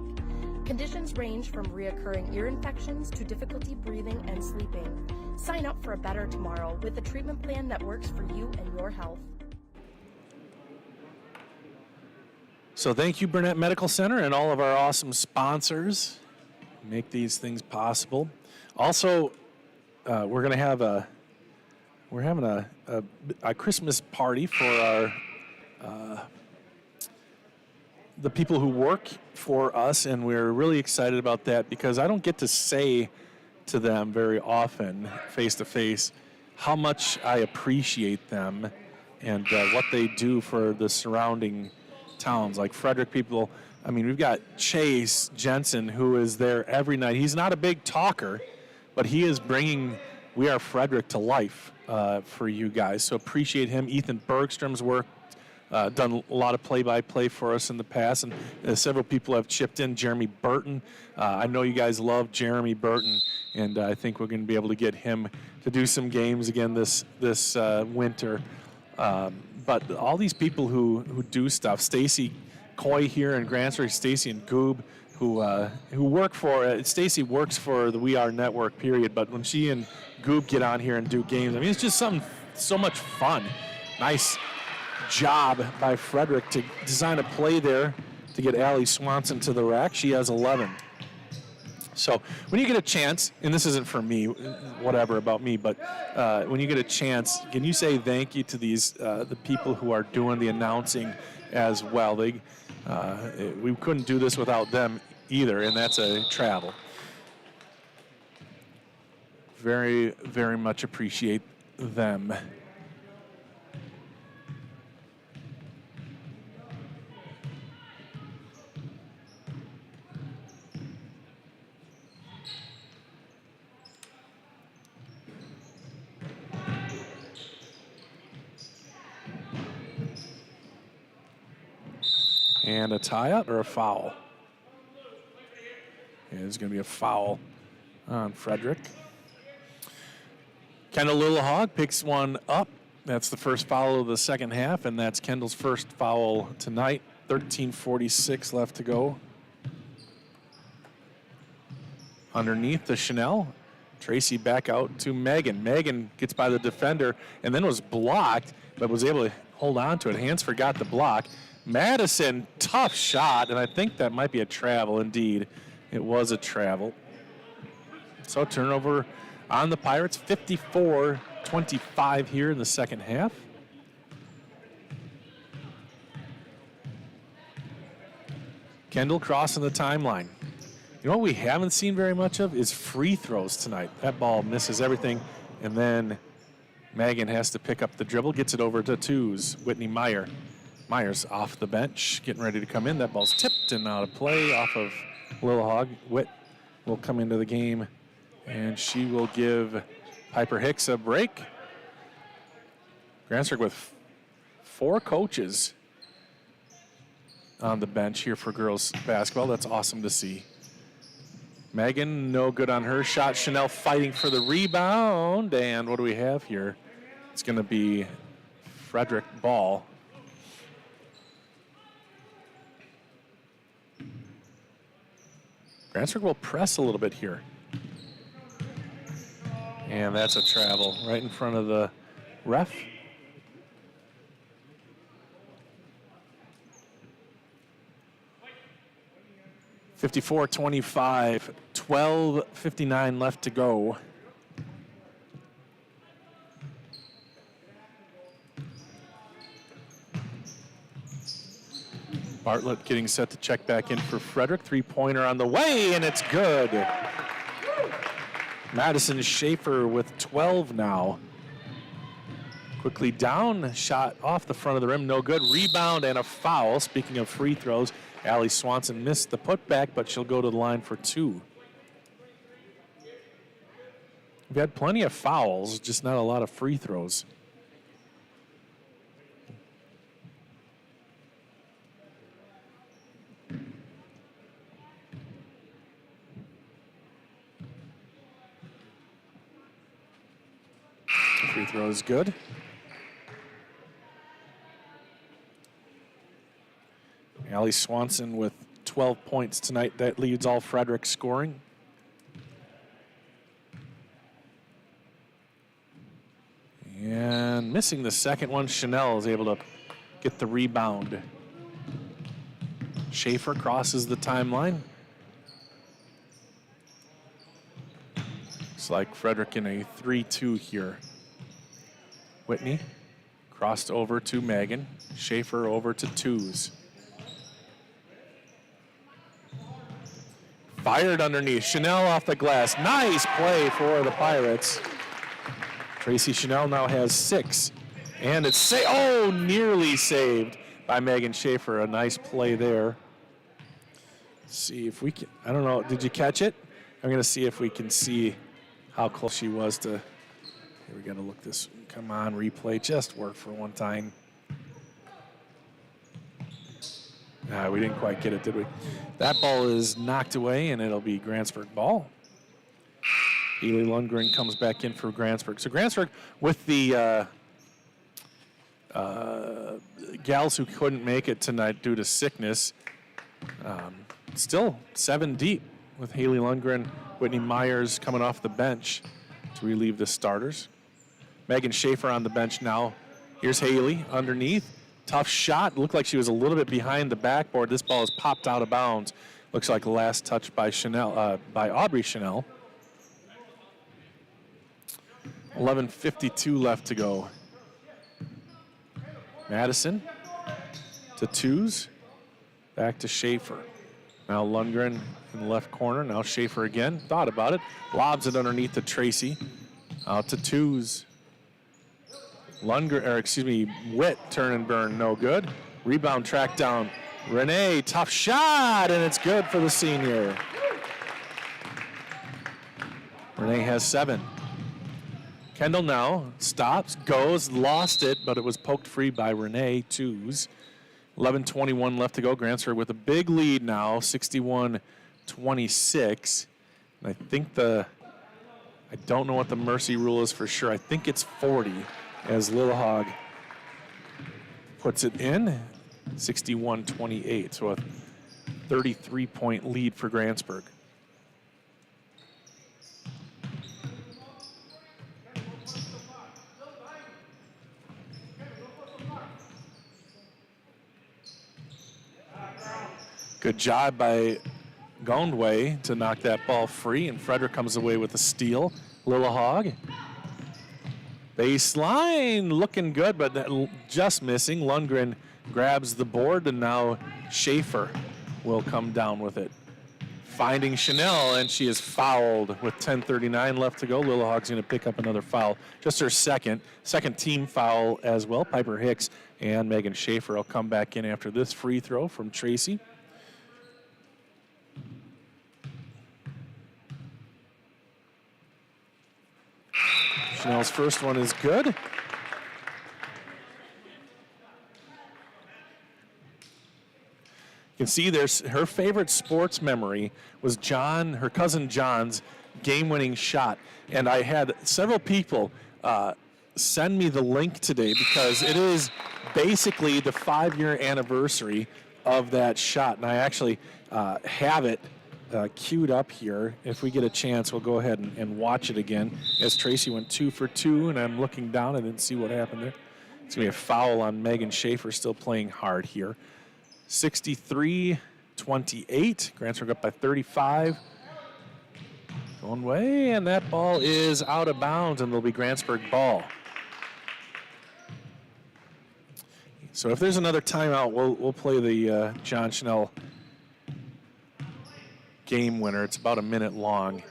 Conditions range from reoccurring ear infections to difficulty breathing and sleeping. Sign up for a better tomorrow with a treatment plan that works for you and your health. So thank you, Burnett Medical Center, and all of our awesome sponsors make these things possible. Also, we're having a Christmas party for our the people who work for us, and we're really excited about that because I don't get to say to them very often, face to face, how much I appreciate them and what they do for the surrounding towns. Like Frederic people, I mean, we've got Chase Jensen, who is there every night. He's not a big talker, but he is bringing We Are Frederic to life for you guys. So appreciate him. Ethan Bergstrom's work, done a lot of play-by-play for us in the past, and several people have chipped in. Jeremy Burton, I know you guys love Jeremy Burton, and I think we're going to be able to get him to do some games again this winter. But all these people who do stuff, Stacy Coy here in Grantsburg, Stacy and Goob, who work for Stacy works for the We Are Network, period. But when she and Goob get on here and do games, I mean, it's just something so much fun. Nice job by Frederic to design a play there to get Allie Swanson to the rack. She has 11. So when you get a chance, and this isn't for me, whatever about me, but when you get a chance, can you say thank you to these the people who are doing the announcing as well? We couldn't do this without them either, and that's a travel. Very, very much appreciate them. And a tie-up or a foul? Yeah, there's going to be a foul on Frederic. Kendall Littlehog picks one up. That's the first foul of the second half, and that's Kendall's first foul tonight. 13:46 left to go. Underneath the Chanel. Tracy back out to Megan. Megan gets by the defender and then was blocked, but was able to hold on to it. Hansford got the block. Madison, tough shot, and I think that might be a travel. Indeed, it was a travel. So turnover on the Pirates, 54-25 here in the second half. Kendall crossing the timeline. You know what we haven't seen very much of is free throws tonight. That ball misses everything, and then Megan has to pick up the dribble, gets it over to twos. Whitney Myers off the bench, getting ready to come in. That ball's tipped and out of play off of Littlehog. Witt will come into the game, and she will give Piper Hicks a break. Grantsburg with 4 coaches on the bench here for girls basketball. That's awesome to see. Megan, no good on her shot. Chanel fighting for the rebound, and what do we have here? It's going to be Frederic ball. Grantsburg will press a little bit here. And that's a travel right in front of the ref. (54-25), 12:59 left to go. Bartlett getting set to check back in for Frederic. Three-pointer on the way, and it's good. Madison Schaefer with 12 now. Quickly down, shot off the front of the rim, no good. Rebound and a foul. Speaking of free throws, Allie Swanson missed the putback, but she'll go to the line for 2. We've had plenty of fouls, just not a lot of free throws. Free throw is good. Allie Swanson with 12 points tonight. That leads all Frederic scoring. And missing the second one, Chanel is able to get the rebound. Schaefer crosses the timeline. Looks like Frederic in a 3-2 here. Whitney crossed over to Megan. Schaefer over to twos. Fired underneath. Chanel off the glass. Nice play for the Pirates. Tracy Chanel now has 6. And it's nearly saved by Megan Schaefer. A nice play there. Let's see if we can. I don't know. Did you catch it? I'm going to see if we can see how close she was to. Here, we got to look this. Come on, replay. Just work for one time. We didn't quite get it, did we? That ball is knocked away, and it'll be Grantsburg ball. Ely Lundgren comes back in for Grantsburg. So Grantsburg, with the gals who couldn't make it tonight due to sickness, still 7 deep with Haley Lundgren, Whitney Myers coming off the bench to relieve the starters. Megan Schaefer on the bench now. Here's Haley underneath. Tough shot. Looked like she was a little bit behind the backboard. This ball is popped out of bounds. Looks like the last touch by by Aubrey Chanel. 11:52 left to go. Madison to twos. Back to Schaefer. Now Lundgren in the left corner. Now Schaefer again. Thought about it. Lobs it underneath to Tracy. Out to twos. Witt, turn and burn, no good. Rebound track down. Renee, tough shot, and it's good for the senior. Renee has 7. Kendall now stops, goes, lost it, but it was poked free by Renee, twos. 11:21 left to go. Grantsburg with a big lead now, 61-26. And I think I don't know what the mercy rule is for sure. I think it's 40. As Lillehog puts it in, 61-28, so a 33-point lead for Grantsburg. Good job by Gondway to knock that ball free, and Frederic comes away with a steal. Lillehog. Baseline looking good, but just missing. Lundgren grabs the board, and now Schaefer will come down with it. Finding Chanel, and she is fouled with 10:39 left to go. Lillehog's going to pick up another foul. Just her second team foul as well. Piper Hicks and Megan Schaefer will come back in after this free throw from Tracy. Chanel's first one is good. You can see there's her favorite sports memory was her cousin John's game-winning shot. And I had several people send me the link today because it is basically the 5-year anniversary of that shot. And I actually have it queued up here. If we get a chance, we'll go ahead and watch it again. As Tracy went 2 for 2, and I'm looking down. I didn't see what happened there. It's going to be a foul on Megan Schaefer, still playing hard here. 63-28. Grantsburg up by 35. Going way, and that ball is out of bounds, and it'll be Grantsburg ball. So if there's another timeout, we'll play the John Schnell game winner. It's about a minute long.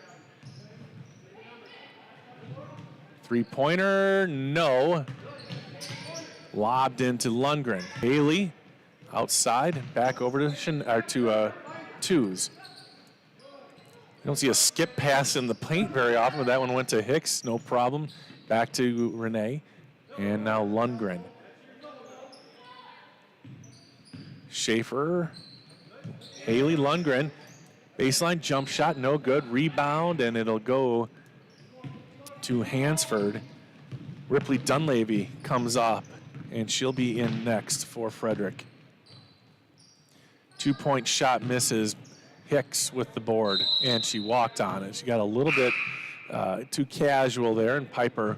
Three-pointer, no. Lobbed into Lundgren. Haley outside, back over to twos. You don't see a skip pass in the paint very often, but that one went to Hicks, no problem. Back to Renee, and now Lundgren. Schaefer, Haley, Lundgren. Baseline jump shot, no good. Rebound, and it'll go to Hansford. Ripley Dunleavy comes up, and she'll be in next for Frederic. 2-point shot misses. Hicks with the board, and she walked on it. She got a little bit too casual there, and Piper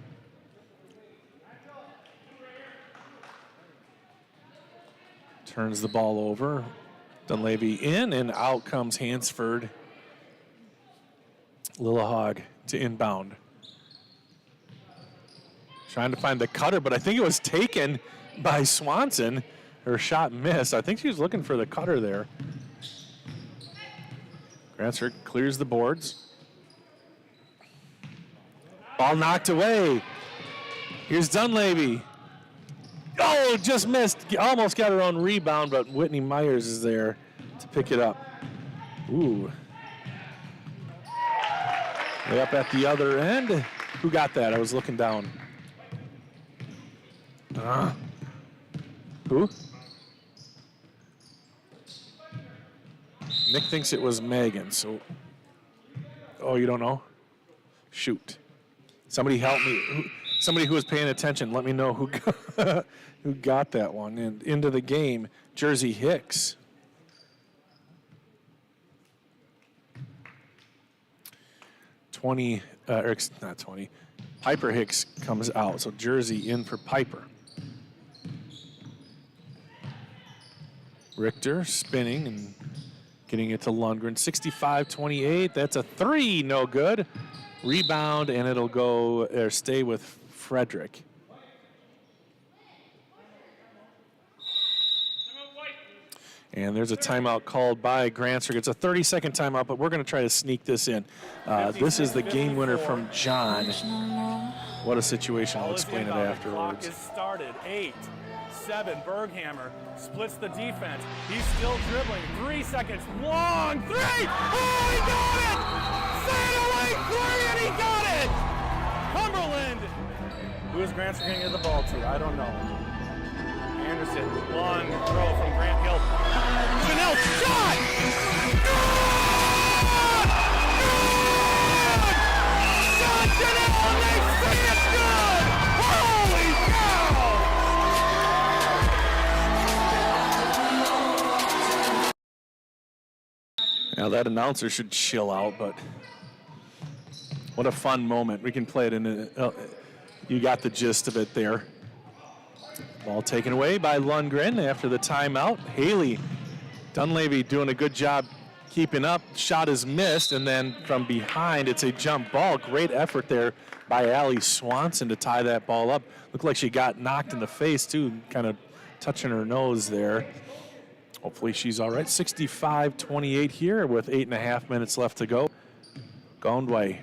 turns the ball over. Dunleavy in, and out comes Hansford. Lillehog to inbound. Trying to find the cutter, but I think it was taken by Swanson. Her shot missed. I think she was looking for the cutter there. Grantsburg clears the boards. Ball knocked away. Here's Dunleavy. Oh, just missed. Almost got her own rebound, but Whitney Myers is there to pick it up. Ooh. Way up at the other end. Who got that? I was looking down. Who? Nick thinks it was Megan, so. Oh, you don't know? Shoot. Somebody help me. Somebody who was paying attention, let me know who got that one. And into the game, Jersey Hicks. Not 20. Piper Hicks comes out, so Jersey in for Piper. Richter spinning and getting it to Lundgren. 65-28. That's a three, no good. Rebound, and it'll go or stay with Frederic. And there's a timeout called by Grantsburg. It's a 30-second timeout, but we're going to try to sneak this in. This is the game winner from John. What a situation. I'll explain it afterwards. The clock is started. 8-7. Berghammer splits the defense. He's still dribbling. 3 seconds. 1, 3. Oh, he got it! Fadeaway 3, and he got it! Cumberland. Who is Grantsburg going to get the ball to? I don't know. Anderson, long throw from Grant Hill. Chanel shot! Good! Shot Chanel, and they say it's good! Holy cow! Now that announcer should chill out, but what a fun moment. We can play it in you got the gist of it there. Ball taken away by Lundgren after the timeout. Haley Dunleavy doing a good job keeping up. Shot is missed, and then from behind, it's a jump ball. Great effort there by Allie Swanson to tie that ball up. Looked like she got knocked in the face, too, kind of touching her nose there. Hopefully she's all right. 65-28 here with 8.5 minutes left to go. Gondway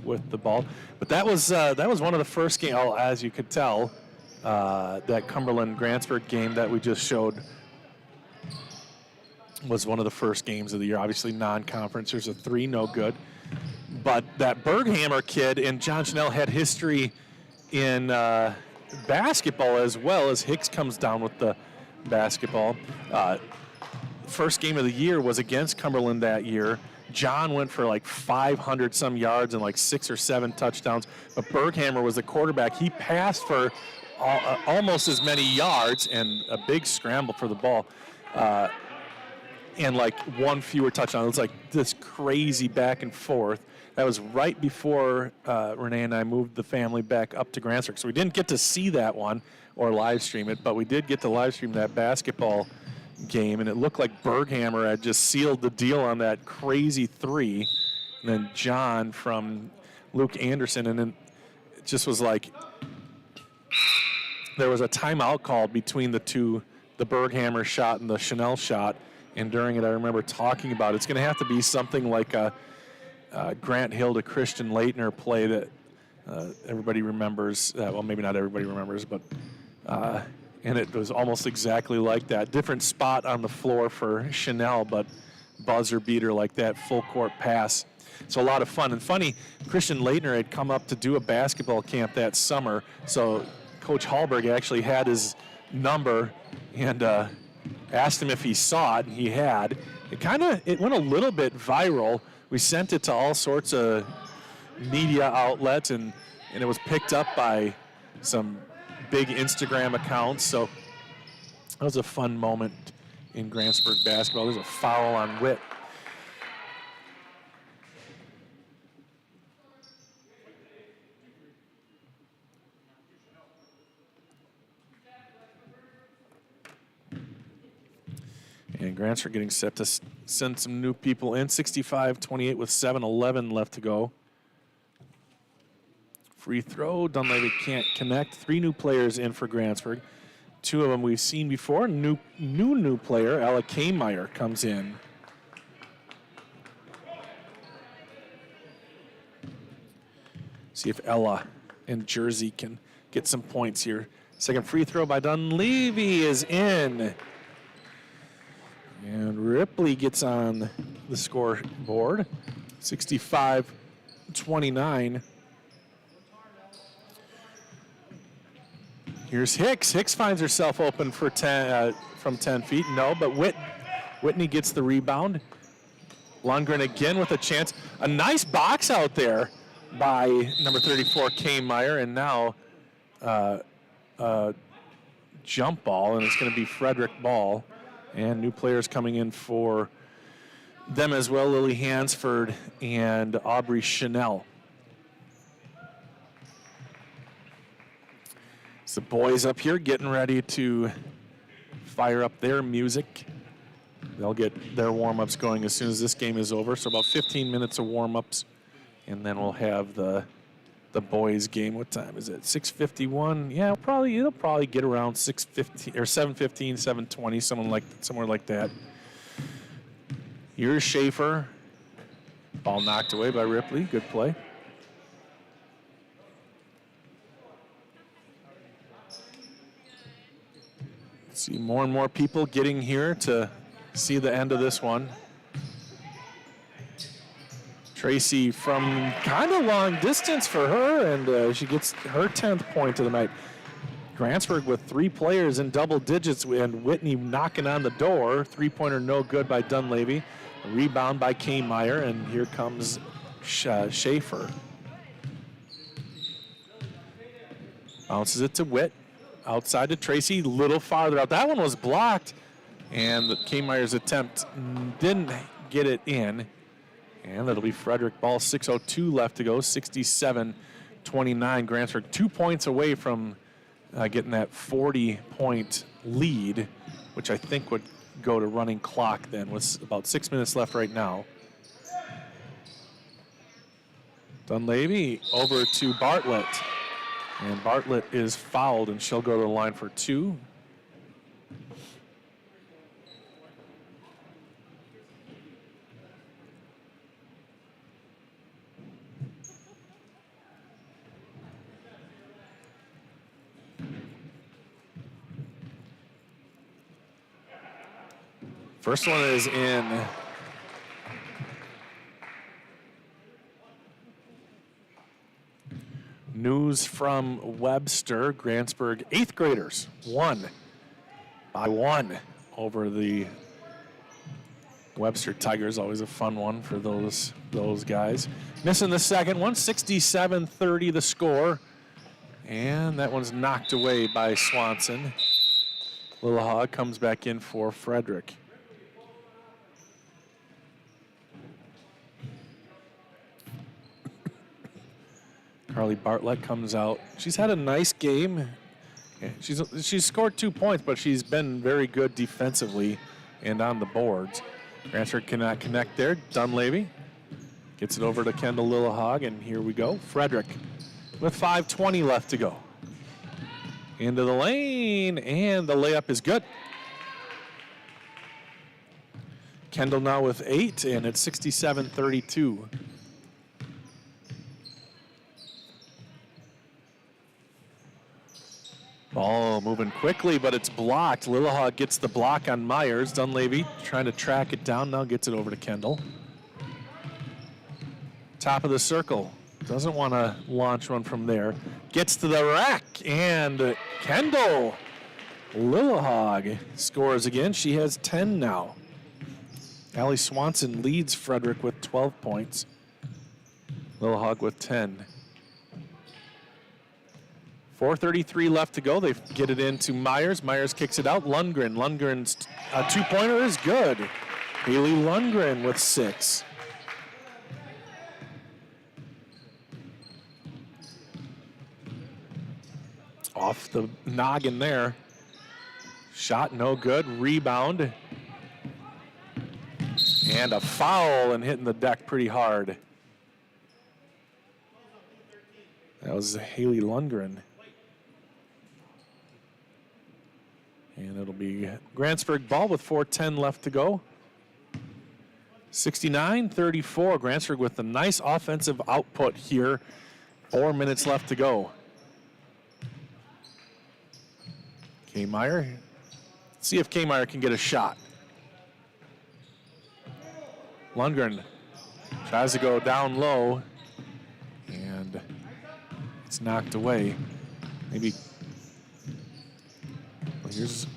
with the ball. But that was one of the first games, as you could tell, that Cumberland-Grantsburg game that we just showed was one of the first games of the year. Obviously non-conference. There's a 3, no good. But that Berghammer kid and John Schnell had history in basketball as well, as Hicks comes down with the basketball. First game of the year was against Cumberland that year. John went for like 500 some yards and like 6 or 7 touchdowns. But Berghammer was the quarterback. He passed for almost as many yards and a big scramble for the ball. And like 1 fewer touchdown. It was like this crazy back and forth. That was right before Renee and I moved the family back up to Grantsburg. So we didn't get to see that one or live stream it, but we did get to live stream that basketball game, and it looked like Berghammer had just sealed the deal on that crazy 3. And then John from Luke Anderson, and then it just was like there was a timeout called between the two, the Berghammer shot and the Chanel shot. And during it, I remember talking about it's going to have to be something like a Grant Hill to Christian Leitner play that everybody remembers. Well, maybe not everybody remembers, but and it was almost exactly like that. Different spot on the floor for Chanel, but buzzer beater like that, full court pass. So a lot of fun. And funny, Christian Leitner had come up to do a basketball camp that summer, so Coach Hallberg actually had his number and asked him if he saw it, and he had. It went a little bit viral. We sent it to all sorts of media outlets, and it was picked up by some big Instagram accounts. So that was a fun moment in Grantsburg basketball. There's a foul on Witt. And Grantsburg getting set to send some new people in. 65-28 with 7:11 left to go. Free throw. Dunleavy can't connect. 3 new players in for Grantsburg. 2 of them we've seen before. New player, Ella Kmeyer, comes in. See if Ella and Jersey can get some points here. Second free throw by Dunleavy is in. And Ripley gets on the scoreboard, 65-29. Here's Hicks. Hicks finds herself open for 10 from 10 feet. No, but Whitney gets the rebound. Lundgren again with a chance. A nice box out there by number 34, Kmeyer, and now jump ball, and it's going to be Frederic ball. And new players coming in for them as well, Lily Hansford and Aubrey Chanel. It's the boys up here getting ready to fire up their music. They'll get their warm-ups going as soon as this game is over. So about 15 minutes of warm-ups, and then we'll have the boys game. What time is it? 6:51. Yeah, it'll probably get around 6:15 or 7:15, 7:20, somewhere like that. Here's Schaefer. Ball knocked away by Ripley. Good play. See more and more people getting here to see the end of this one. Tracy from kind of long distance for her, and she gets her 10th point of the night. Grantsburg with 3 players in double digits, and Whitney knocking on the door. 3-pointer no good by Dunleavy. A rebound by Kmeyer, and here comes Schaefer. Bounces it to Witt. Outside to Tracy, little farther out. That one was blocked, and Kmeyer's attempt didn't get it in. And that'll be Frederic ball. 6:02 left to go. 67-29. Grantsburg 2 points away from getting that 40-point lead, which I think would go to running clock then, with about 6 minutes left right now. Dunleavy over to Bartlett. And Bartlett is fouled, and she'll go to the line for 2. First one is in. News from Webster. Grantsburg 8th graders won by 1 over the Webster Tigers. Always a fun one for those guys. Missing the second one. 67-30 the score. And that one's knocked away by Swanson. Lillehog comes back in for Frederic. Carly Bartlett comes out. She's had a nice game. She's scored 2 points, but she's been very good defensively and on the boards. Grantsburg cannot connect there. Dunleavy gets it over to Kendall Lillehog, and here we go. Frederic with 5:20 left to go. Into the lane, and the layup is good. Kendall now with 8, and it's 67-32. Ball moving quickly, but it's blocked. Lillehaug gets the block on Myers. Dunleavy trying to track it down, now gets it over to Kendall. Top of the circle. Doesn't want to launch one from there. Gets to the rack, and Kendall Lillehaug scores again. She has 10 now. Allie Swanson leads Frederic with 12 points. Lillehaug with 10. 4:33 left to go. They get it into Myers. Myers kicks it out. Lundgren. Lundgren's two-pointer is good. Haley Lundgren with 6. Off the noggin there. Shot no good. Rebound. And a foul and hitting the deck pretty hard. That was Haley Lundgren. And it'll be Grantsburg ball with 4:10 left to go. 69-34. Grantsburg with a nice offensive output here. 4 minutes left to go. K-Meyer. See if K-Meyer can get a shot. Lundgren tries to go down low, and it's knocked away. Maybe. Well, here's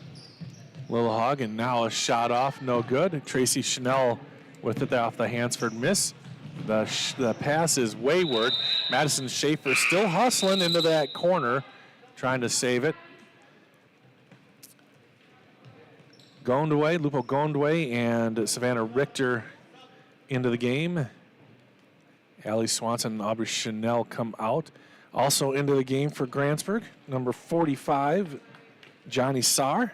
Lillehaug, and now a shot off, no good. Tracy Chanel with it off the Hansford miss. The pass is wayward. Madison Schaefer still hustling into that corner, trying to save it. Gondway, Lupo Gondway, and Savannah Richter into the game. Allie Swanson and Aubrey Chanel come out. Also into the game for Grantsburg, number 45, Johnny Saar.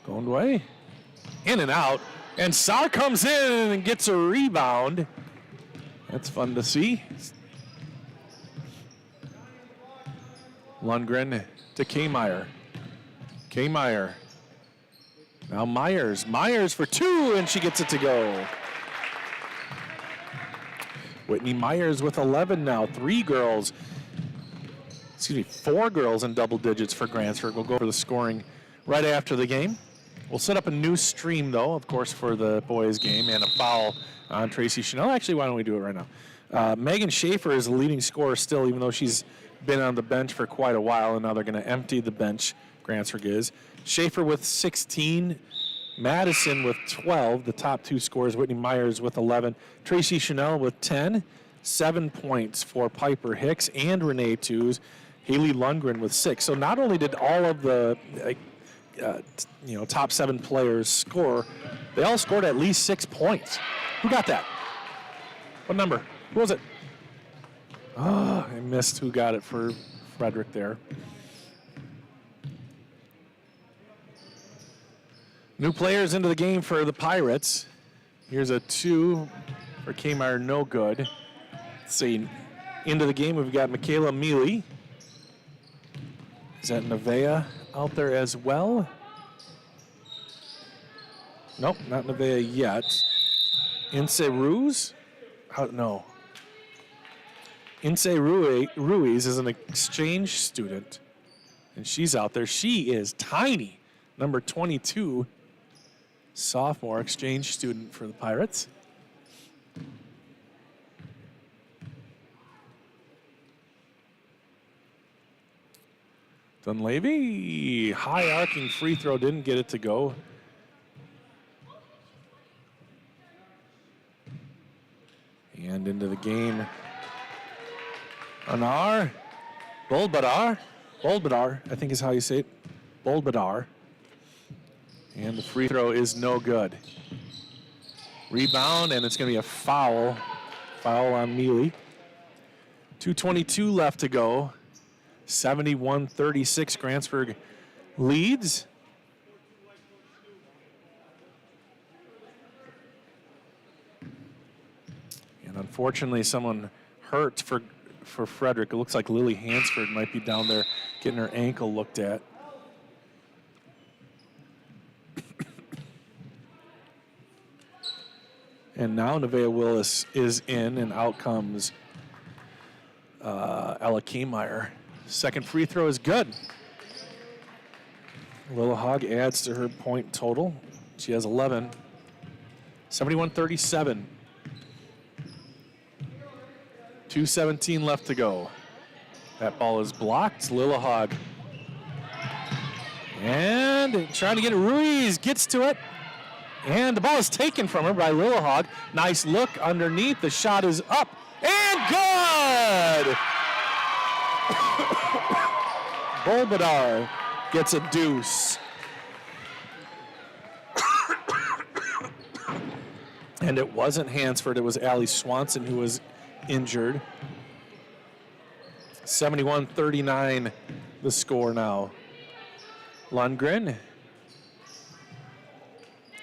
Gondway, in and out, and Saar comes in and gets a rebound. That's fun to see. Lundgren to K-Meyer. K-Meyer. Now Myers. Myers for 2, and she gets it to go. Whitney Myers with 11 now. 4 girls in double digits for Grantsburg. We'll go over the scoring right after the game. We'll set up a new stream, though, of course, for the boys' game, and a foul on Tracy Chanel. Actually, why don't we do it right now? Megan Schaefer is the leading scorer still, even though she's been on the bench for quite a while, and now they're going to empty the bench. Grantsburg is. Schaefer with 16, Madison with 12, the top 2 scorers. Whitney Myers with 11, Tracy Chanel with 10, 7 points for Piper Hicks and Renee Tews, Haley Lundgren with 6. So not only did all of the top 7 players score, they all scored at least 6 points. Who got that? What number? Who was it? Oh, I missed who got it for Frederic there. New players into the game for the Pirates. Here's a 2 for K-Meyer, no good. Let's see, into the game we've got Michaela Mealy. Is that Nevaeh out there as well? Nope, not Nevaeh yet. Ince Ruiz? No. Ince Ruiz is an exchange student, and she's out there. She is tiny, number 22, sophomore exchange student for the Pirates. Dunleavy, high arcing free throw, didn't get it to go. And into the game. Anar, Bolbadar, I think is how you say it, Bolbadar. And the free throw is no good. Rebound, and it's going to be a foul on Mealy. 2:22 left to go. 71-36, Grantsburg leads. Unfortunately, someone hurt for Frederic. It looks like Lily Hansford might be down there getting her ankle looked at. And now Nevaeh Willis is in, and out comes Ella Kiemeyer. Second free throw is good. Lillehog adds to her point total. She has 11. 71-37. 2:17 left to go. That ball is blocked. Lillehog. And trying to get it. Ruiz gets to it. And the ball is taken from her by Lillehog. Nice look underneath. The shot is up and good! Bolbadar gets a deuce. And it wasn't Hansford, it was Allie Swanson who was injured. 71-39 the score now. Lundgren.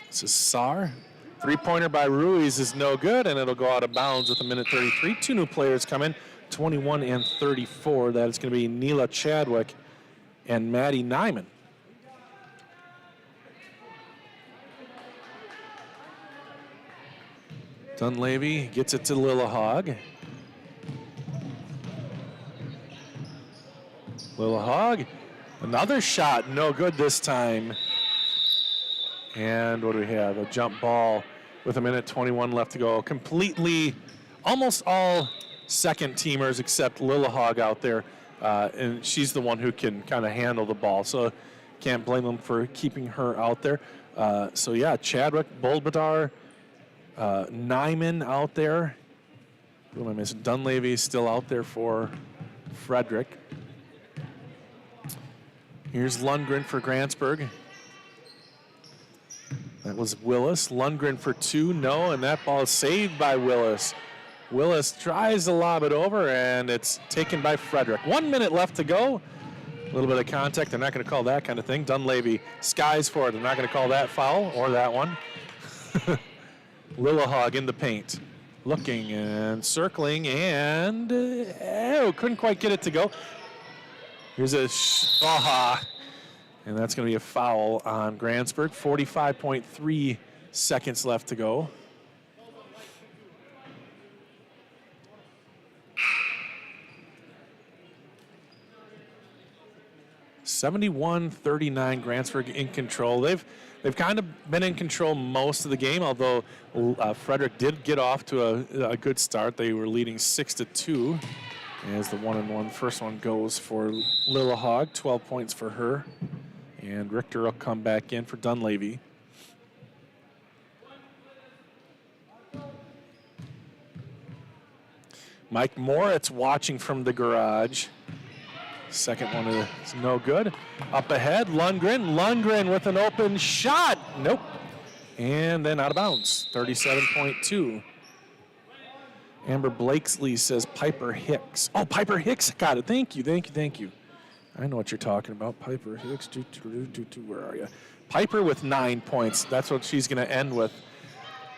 This is Saar. Three-pointer by Ruiz is no good, and it'll go out of bounds with a minute 33. Two new players come in, 21 and 34. That is going to be Neela Chadwick and Maddie Nyman. Dunleavy gets it to Lillehog. Lillehog, another shot, no good this time. And what do we have? A jump ball with a minute 21 left to go. Completely, almost all second teamers except Lillehog out there. And she's the one who can kind of handle the ball. So can't blame them for keeping her out there. So yeah, Chadwick, Bolbadar, Nyman out there. Who am I missing? Dunleavy still out there for Frederic. Here's Lundgren for Grantsburg. That was Willis. Lundgren for two, no, and that ball is saved by Willis. Willis tries to lob it over, and it's taken by Frederic. 1 minute left to go. A little bit of contact. They're not going to call that kind of thing. Dunleavy skies for it. They're not going to call that foul or that one. Lillehog in the paint. Looking and circling, and couldn't quite get it to go. Here's a and that's going to be a foul on Grantsburg. 45.3 seconds left to go. (71-39) Grantsburg in control. They've kind of been in control most of the game, although Frederic did get off to a good start. They were leading 6-2 as the 1-1 first one goes for Lillehog. 12 points for her. And Richter will come back in for Dunleavy. Mike Moritz watching from the garage. Second one is no good. Up ahead, Lundgren. Lundgren with an open shot. Nope. And then out of bounds. 37.2. Amber Blakesley says Piper Hicks. Oh, Piper Hicks got it. Thank you, thank you, thank you. I know what you're talking about. Piper Hicks. Where are you? Piper with 9 points. That's what she's going to end with.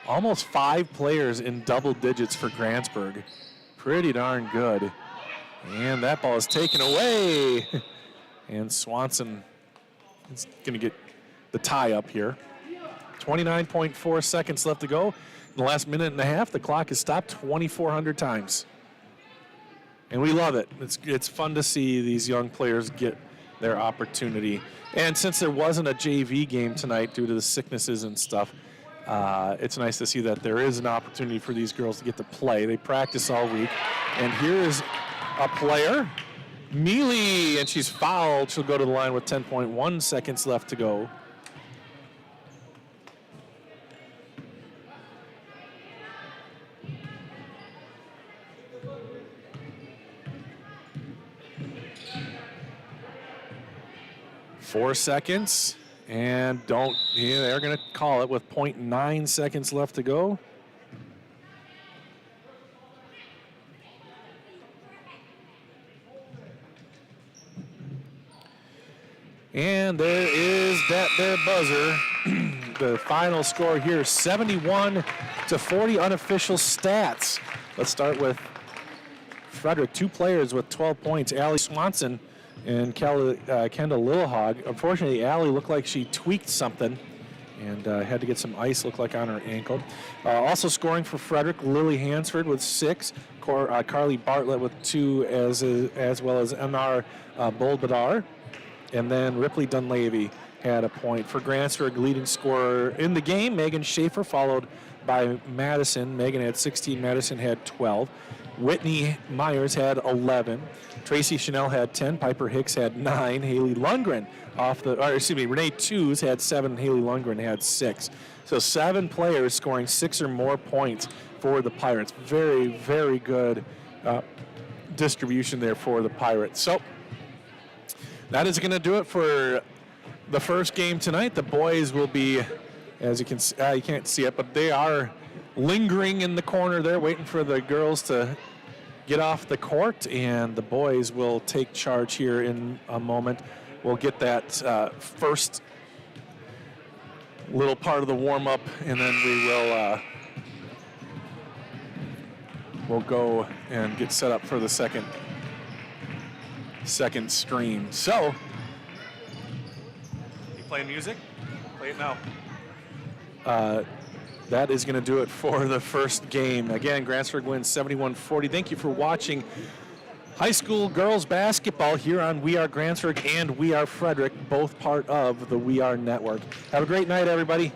Almost 5 players in double digits for Grantsburg. Pretty darn good. And that ball is taken away. And Swanson is going to get the tie up here. 29.4 seconds left to go. In the last minute and a half, the clock has stopped 2,400 times. And we love it. It's fun to see these young players get their opportunity. And since there wasn't a JV game tonight due to the sicknesses and stuff, it's nice to see that there is an opportunity for these girls to get to play. They practice all week. And here is a player, Mealy, and she's fouled. She'll go to the line with 10.1 seconds left to go. Four seconds, and they're going to call it with 0.9 seconds left to go. And there is that there buzzer. The final score here, 71-40 unofficial stats. Let's start with Frederic. 2 players with 12 points, Allie Swanson and Kendall Lillehog. Unfortunately, Allie looked like she tweaked something and had to get some ice, looked like on her ankle. Also scoring for Frederic, Lily Hansford with 6, Carly Bartlett with 2, as well as Anar Bolbadar. And then Ripley Dunleavy had a point. For Grantsburg, leading scorer in the game, Megan Schaefer, followed by Madison. Megan had 16, Madison had 12. Whitney Myers had 11. Tracy Chanel had 10. Piper Hicks had 9. Haley Lundgren Renee Tews had 7. Haley Lundgren had 6. So 7 players scoring 6 or more points for the Pirates. Very, very good distribution there for the Pirates. So that is going to do it for the first game tonight. The boys will be, as you can see, you can't see it, but they are lingering in the corner there, waiting for the girls to get off the court, and the boys will take charge here in a moment. We'll get that first little part of the warm-up, and then we will we'll go and get set up for the second stream. So, you playing music? Play it now. That is going to do it for the first game. Again, Grantsburg wins 71-40. Thank you for watching high school girls basketball here on We Are Grantsburg and We Are Frederic, both part of the We Are Network. Have a great night, everybody.